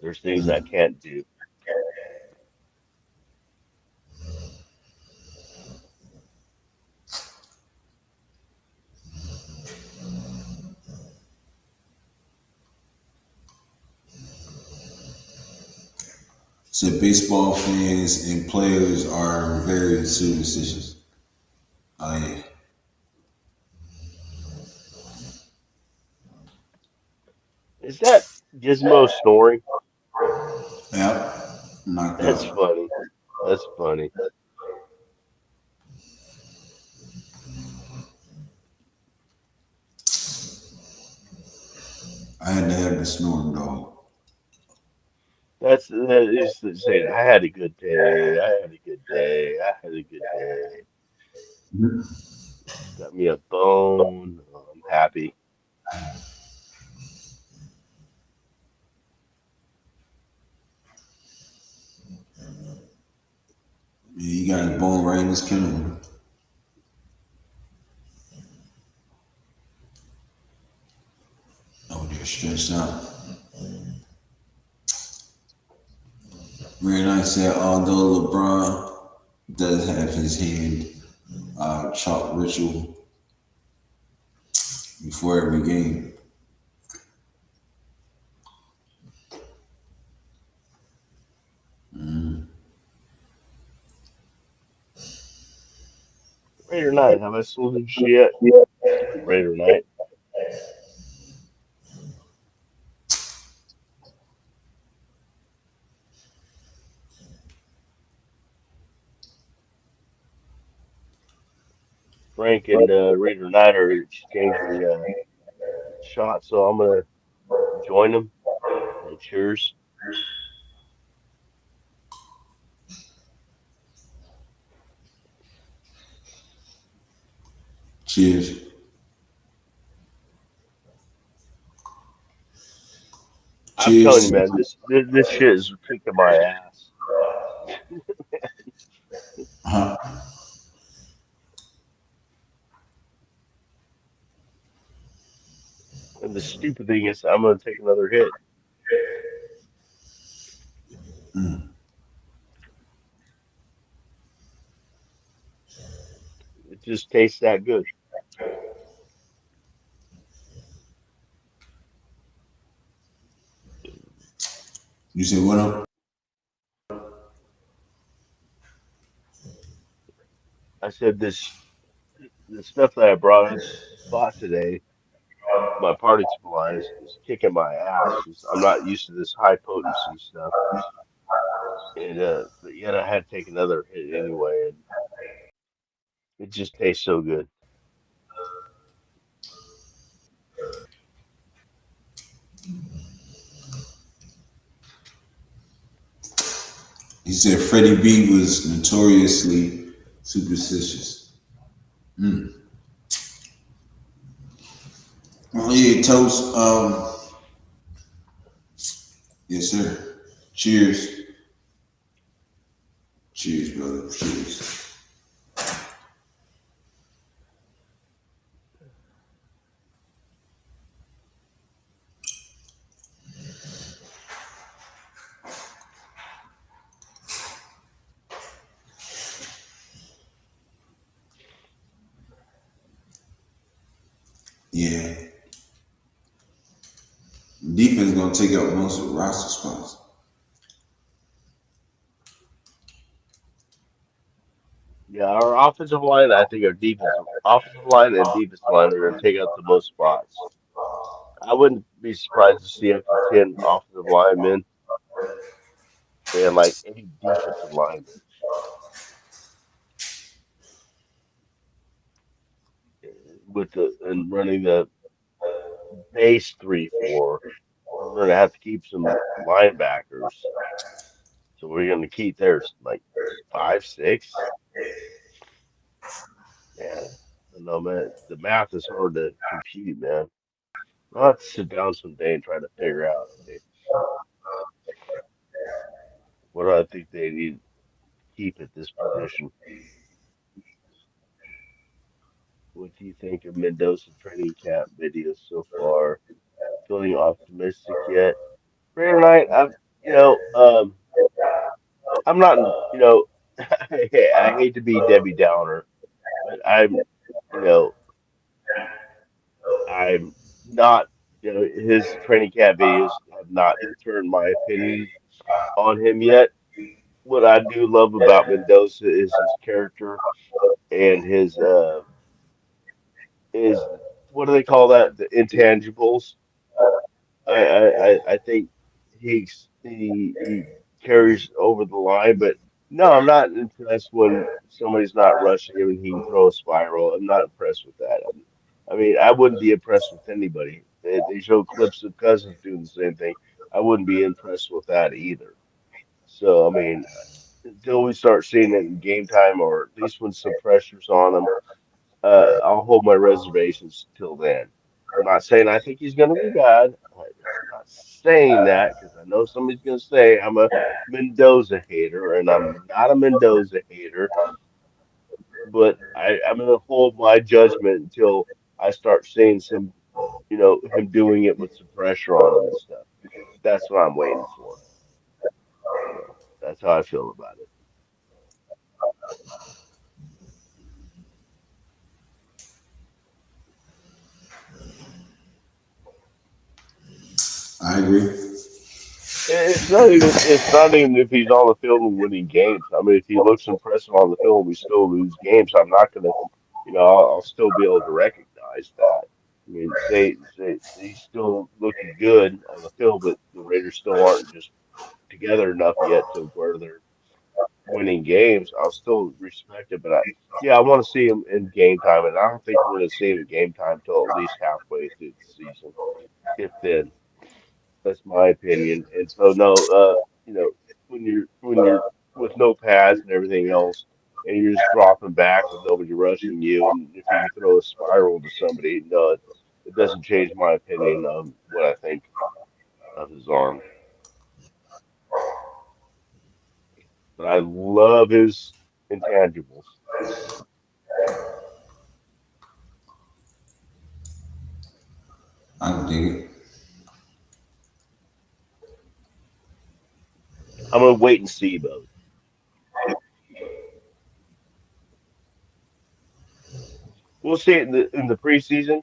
There's things I can't do. said baseball fans and players are very superstitious. Oh yeah. Is that Gizmo snoring? Yep. Knocked That's out. funny. That's funny. I had to have the snoring dog. That is to say, I had a good day. I had a good day. I had a good day. Got me a bone. I'm happy. Yeah, you got his bone right in his kennel. Oh, they're stretched out. Very nice that although LeBron does have his hand chalk ritual before every game. Raider Knight, have I saluted you yet? Raider Knight. Frank and Raider Knight are exchanging shots, so I'm gonna join them. Cheers. Cheers. I'm telling you, Cheers. man, this shit is kicking my ass. Uh-huh. And the stupid thing is, I'm gonna take another hit. Mm. It just tastes that good. You said what up? I said the stuff that I brought up bought today, my party supplies, is kicking my ass. Just I'm not used to this high potency stuff, and but yet I had to take another hit anyway, and it just tastes so good. He said Freddie B was notoriously superstitious. Mm. Oh yeah, toast. Yes, sir. Cheers. Cheers, brother. Cheers. Yeah. Defense gonna take up most of the roster spots. Yeah, our offensive line, I think our defensive offensive line and defensive line are going to take up the most spots. I wouldn't be surprised to see up to 10 offensive linemen and like 8 defensive linemen with the and running the base 3-4. We're going to have to keep some linebackers, so we're going to keep theirs like 5, 6. Man, I don't know, man. The math is hard to compute, man. I'll have to sit down someday and try to figure out, okay, what do I think they need to keep at this position? What do you think of Mendoza training camp videos so far? Feeling optimistic yet? Friday night, you know, I'm not, I hate to be Debbie Downer, but you know, I'm not, his training camp videos have not turned my opinion on him yet. What I do love about Mendoza is his character and his what do they call that? The intangibles. I think he carries over the line, but no, I'm not impressed when somebody's not rushing him and he can throw a spiral. I'm not impressed with that. I mean, I wouldn't be impressed with anybody. They show clips of Cousins doing the same thing. I wouldn't be impressed with that either. So, I mean, until we start seeing it in game time, or at least when some pressure's on him, I'll hold my reservations till then. I'm not saying I think he's going to be bad. I'm not saying that because I know somebody's going to say I'm a Mendoza hater, and I'm not a Mendoza hater. But I'm going to hold my judgment until I start seeing some, him doing it with some pressure on him and stuff. That's what I'm waiting for. So that's how I feel about it. I agree. It's not even if he's on the field and winning games. I mean, if he looks impressive on the field, we still lose games. I'm not gonna. I'll still be able to recognize that. I mean, they still looking good on the field, but the Raiders still aren't just together enough yet to where they're winning games. I'll still respect it, but yeah, I want to see him in game time, and I don't think we're going to see him in game time till at least halfway through the season, if then. That's my opinion. And so no, when you're with no pads and everything else, and you're just dropping back with nobody rushing you, and if you throw a spiral to somebody, no, it doesn't change my opinion of what I think of his arm. But I love his intangibles. I can dig it. I'm gonna wait and see though. We'll see it in the preseason.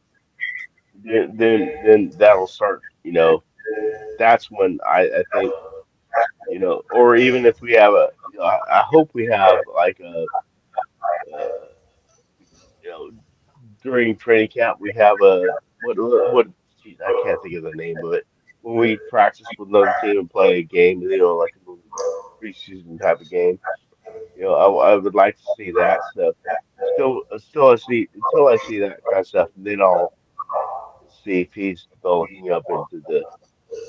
Then that'll start. That's when I think or even if we have I hope we have like uh, you know, during training camp we have a what geez, I can't think of the name of it when we practice with another team and play a game, like a little preseason type of game. I would like to see that stuff. Still, I see until I see that kind of stuff, and then I'll see if he's developing up into the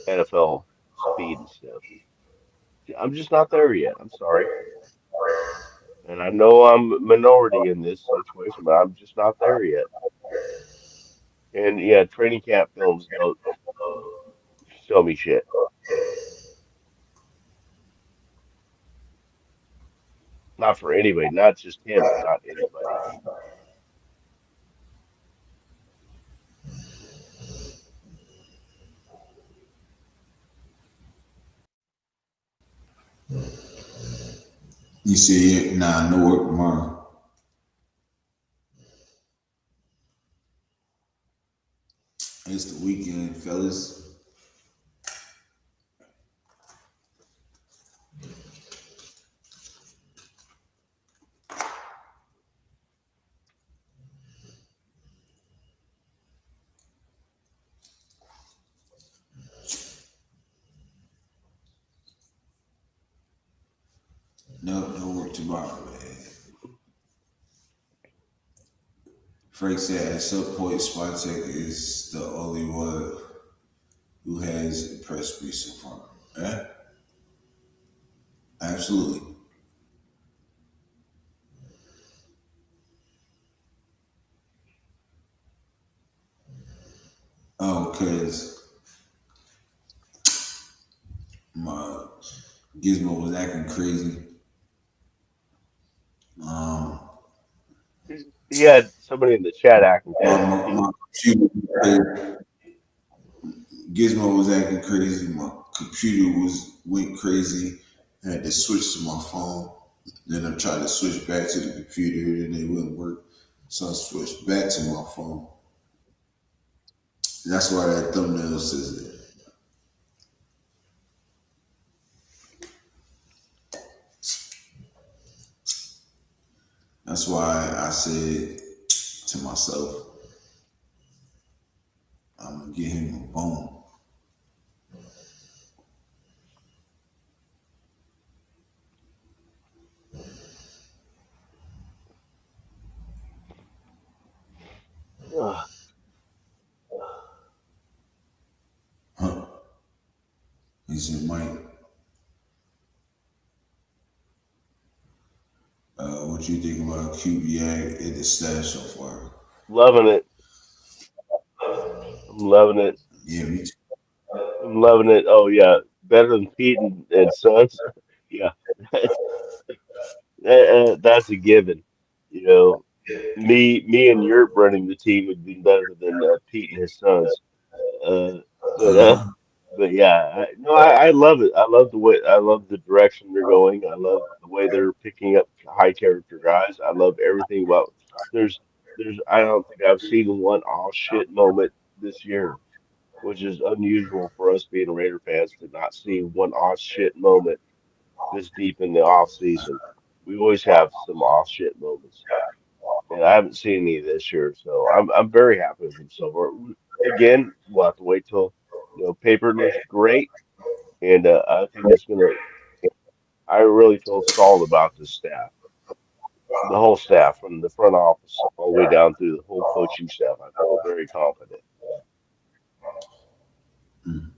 NFL speed and stuff. I'm just not there yet. I'm sorry. And I know I'm a minority in this situation, but I'm just not there yet. And yeah, training camp films don't show me shit. Not for anybody, not just him, but not anybody. You see it? Nah, no work tomorrow. It's the weekend, fellas. No work tomorrow, man. Frank said at some point Spartek is the only one who has impressed me so far. Yeah, absolutely. Oh, because my Gizmo was acting crazy. Um, He had somebody in the chat acting my, crazy my, too. my computer, Gizmo was acting crazy. My computer went crazy. I had to switch to my phone. Then I tried to switch back to the computer, and it wouldn't work. So I switched back to my phone. That's why that thumbnail says it. That's why I said to myself, I'm gonna get him a bone. Ugh. Huh? He said, Mike, what you think about QBA in the stash so far? Loving it. I'm loving it. Yeah, me too. I'm loving it. Oh yeah, better than Pete and Sons. Yeah, that's a given. You know, me and Yurp running the team would be better than Pete and his sons. Uh, but uh, Uh-huh. but yeah, no, I love it. I love the direction they're going. I love the way they're picking up high character guys. I love everything about. There's I don't think I've seen one all shit moment this year, which is unusual for us being Raider fans to not see one off shit moment this deep in the off season. We always have some off shit moments. and I haven't seen any this year, so I'm very happy with him. So again, we'll have to wait till paper looks great, and I think it's gonna. I really feel solid about this staff, the whole staff, from the front office all the way down through the whole coaching staff. I feel very confident. Mm,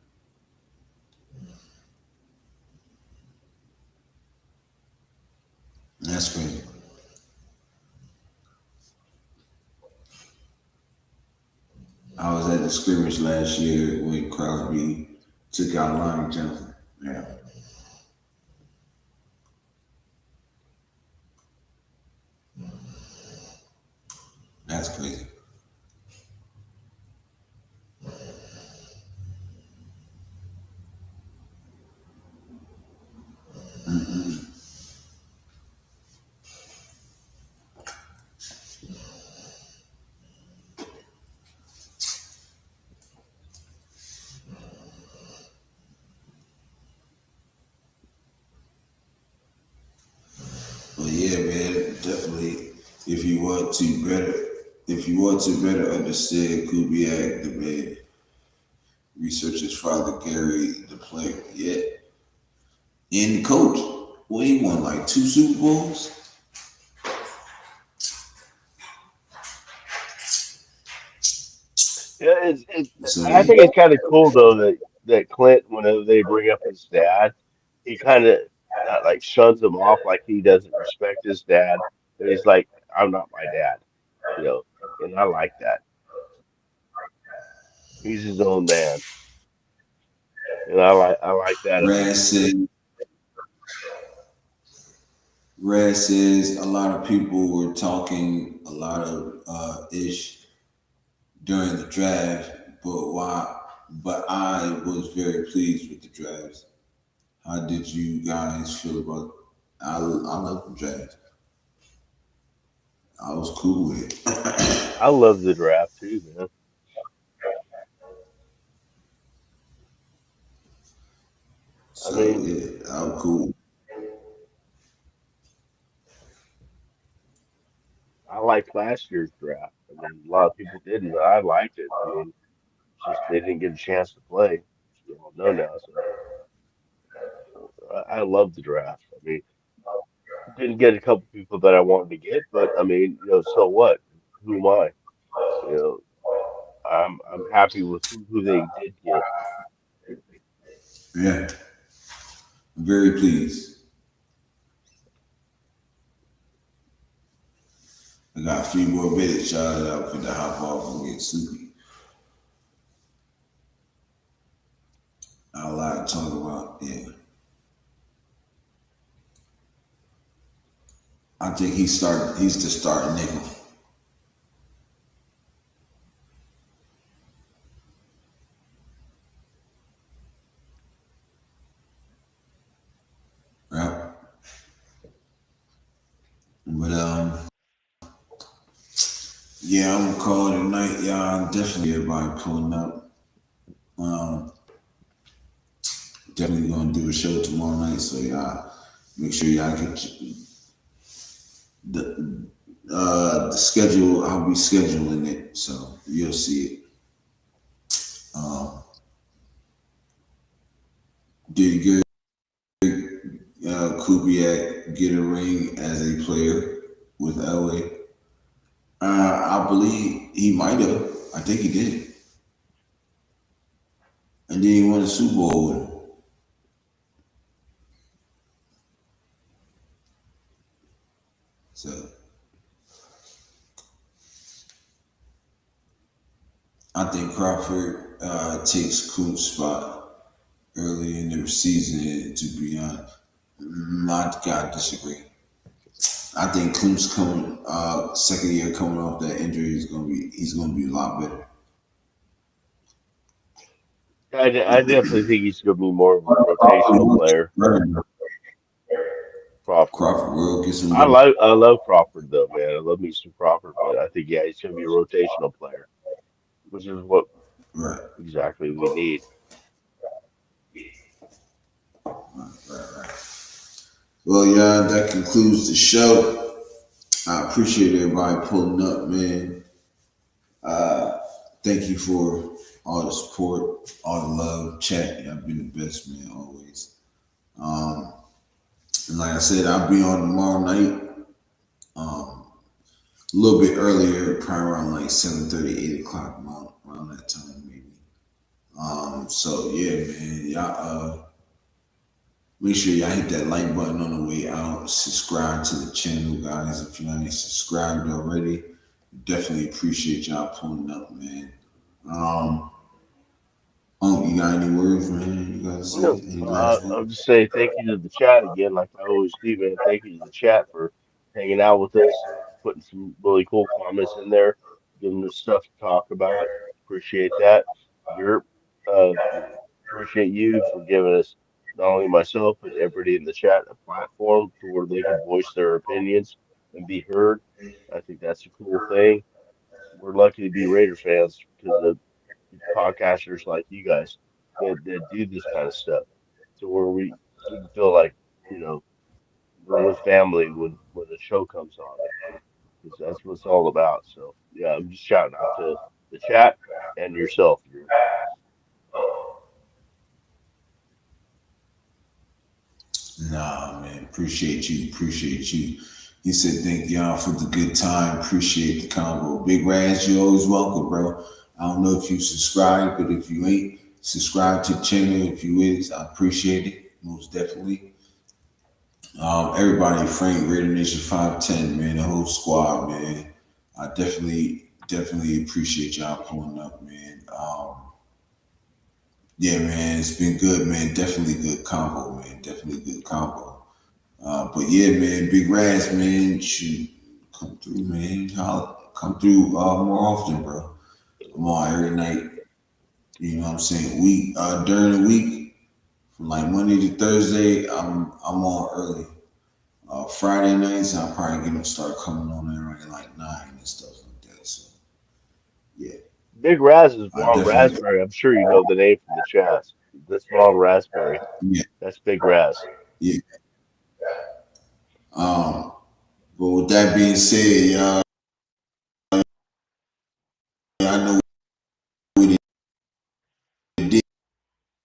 that's great. I was at the scrimmage last year when Crosby took out Lonnie Johnson. Yeah, that's crazy. But yeah, man, definitely. If you want to better, if you want to better understand Kubiak, the man, research his father Gary, the player, yeah, and the coach. Well, he won like 2 Super Bowls. Yeah, So I yeah, think it's kind of cool though that Clint, whenever they bring up his dad, he kind of not like shuns him off like he doesn't respect his dad, but he's like, I'm not my dad, you know, and I like that. He's his own man, and I like that about Raz him. said, Raz says a lot of people were talking a lot of ish during the draft, but why? But I was very pleased with the draft. How did you guys feel about? I love the draft. I was cool with it. I love the draft too, man. I So mean, yeah, I'm cool. I liked last year's draft. I mean, a lot of people didn't, but I liked it. I mean, it's just they didn't get a chance to play, which we all know now. So I love the draft. I mean, didn't get a couple people that I wanted to get, but I mean, so what? Who am I? You know, I'm happy with who they did get. Yeah, I'm very pleased. I got a few more minutes, y'all, that I'm finna hop off and get sleepy. I like to talk about. Yeah, I think He's the starting nickel. Right. But yeah, I'm gonna call it a night, y'all. Definitely everybody pulling up. Um, definitely gonna do a show tomorrow night, so y'all make sure y'all get the schedule. I'll be scheduling it, so you'll see it. Um, did Gary Kubiak get a ring as a player with LA? I believe he might have. I think he did, and then he won a Super Bowl with him. So I think Crawford takes Coop's spot early in the season. To be honest, I gotta disagree. I think Coop's coming second year coming off that injury is gonna be he's gonna be a lot better. I definitely think he's going to be more of a rotational player. Crawford. Crawford will get some. I love Crawford though, man. I love me some Crawford, but I think yeah, he's going to be a rotational player, which is what Right, exactly we need. right, right. Well, yeah, that concludes the show. I appreciate everybody pulling up, man. Uh, Thank you for all the support, all the love, chat. Y'all been the best, man, always. Um, and like I said, I'll be on tomorrow night. A little bit earlier, probably around like 7:30, 8 o'clock, around that time, maybe. So yeah, man, y'all make sure y'all hit that like button on the way out. Subscribe to the channel, guys. If you ain't subscribed already, definitely appreciate y'all pulling up, man. Um, you got any words, man? You gotta say No, any last I'll words? just say thank you to the chat again, like I always do, man. Thank you to the chat for hanging out with us, putting some really cool comments in there, giving us stuff to talk about. Appreciate that. You're, appreciate you for giving us not only myself but everybody in the chat a platform to where they can voice their opinions and be heard. I think that's a cool thing. We're lucky to be Raider fans because of podcasters like you guys that do this kind of stuff to where we can feel like, you know, we're with family when the show comes on because that's what it's all about. So yeah, I'm just shouting out to the chat and yourself. Nah, man. Appreciate you. Appreciate you. He said, thank y'all for the good time. Appreciate the combo. Big Raz, you always welcome, bro. I don't know if you subscribe, but if you ain't, subscribe to the channel. If you is, I appreciate it. Most definitely. Everybody, Frank, Raider Nation 510, man, the whole squad, man. I definitely appreciate y'all pulling up, man. Yeah, man, it's been good, man. Definitely good combo, man. Definitely good combo. But yeah, man, Big Raz, man, should come through, man. Come through more often, bro. I'm on every night. You know what I'm saying? During the week, from like Monday to Thursday, I'm on early. Friday nights, I'll probably start coming on there around like 9 and stuff like that. So yeah, Big Raz is I Ron definitely Raspberry. I'm sure you know the name from the chat. That's Ron Raspberry. yeah That's Big Raz. yeah. Um, but with that being said, y'all, I know what it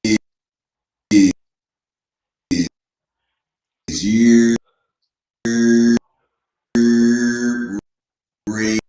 is. Year Raiders.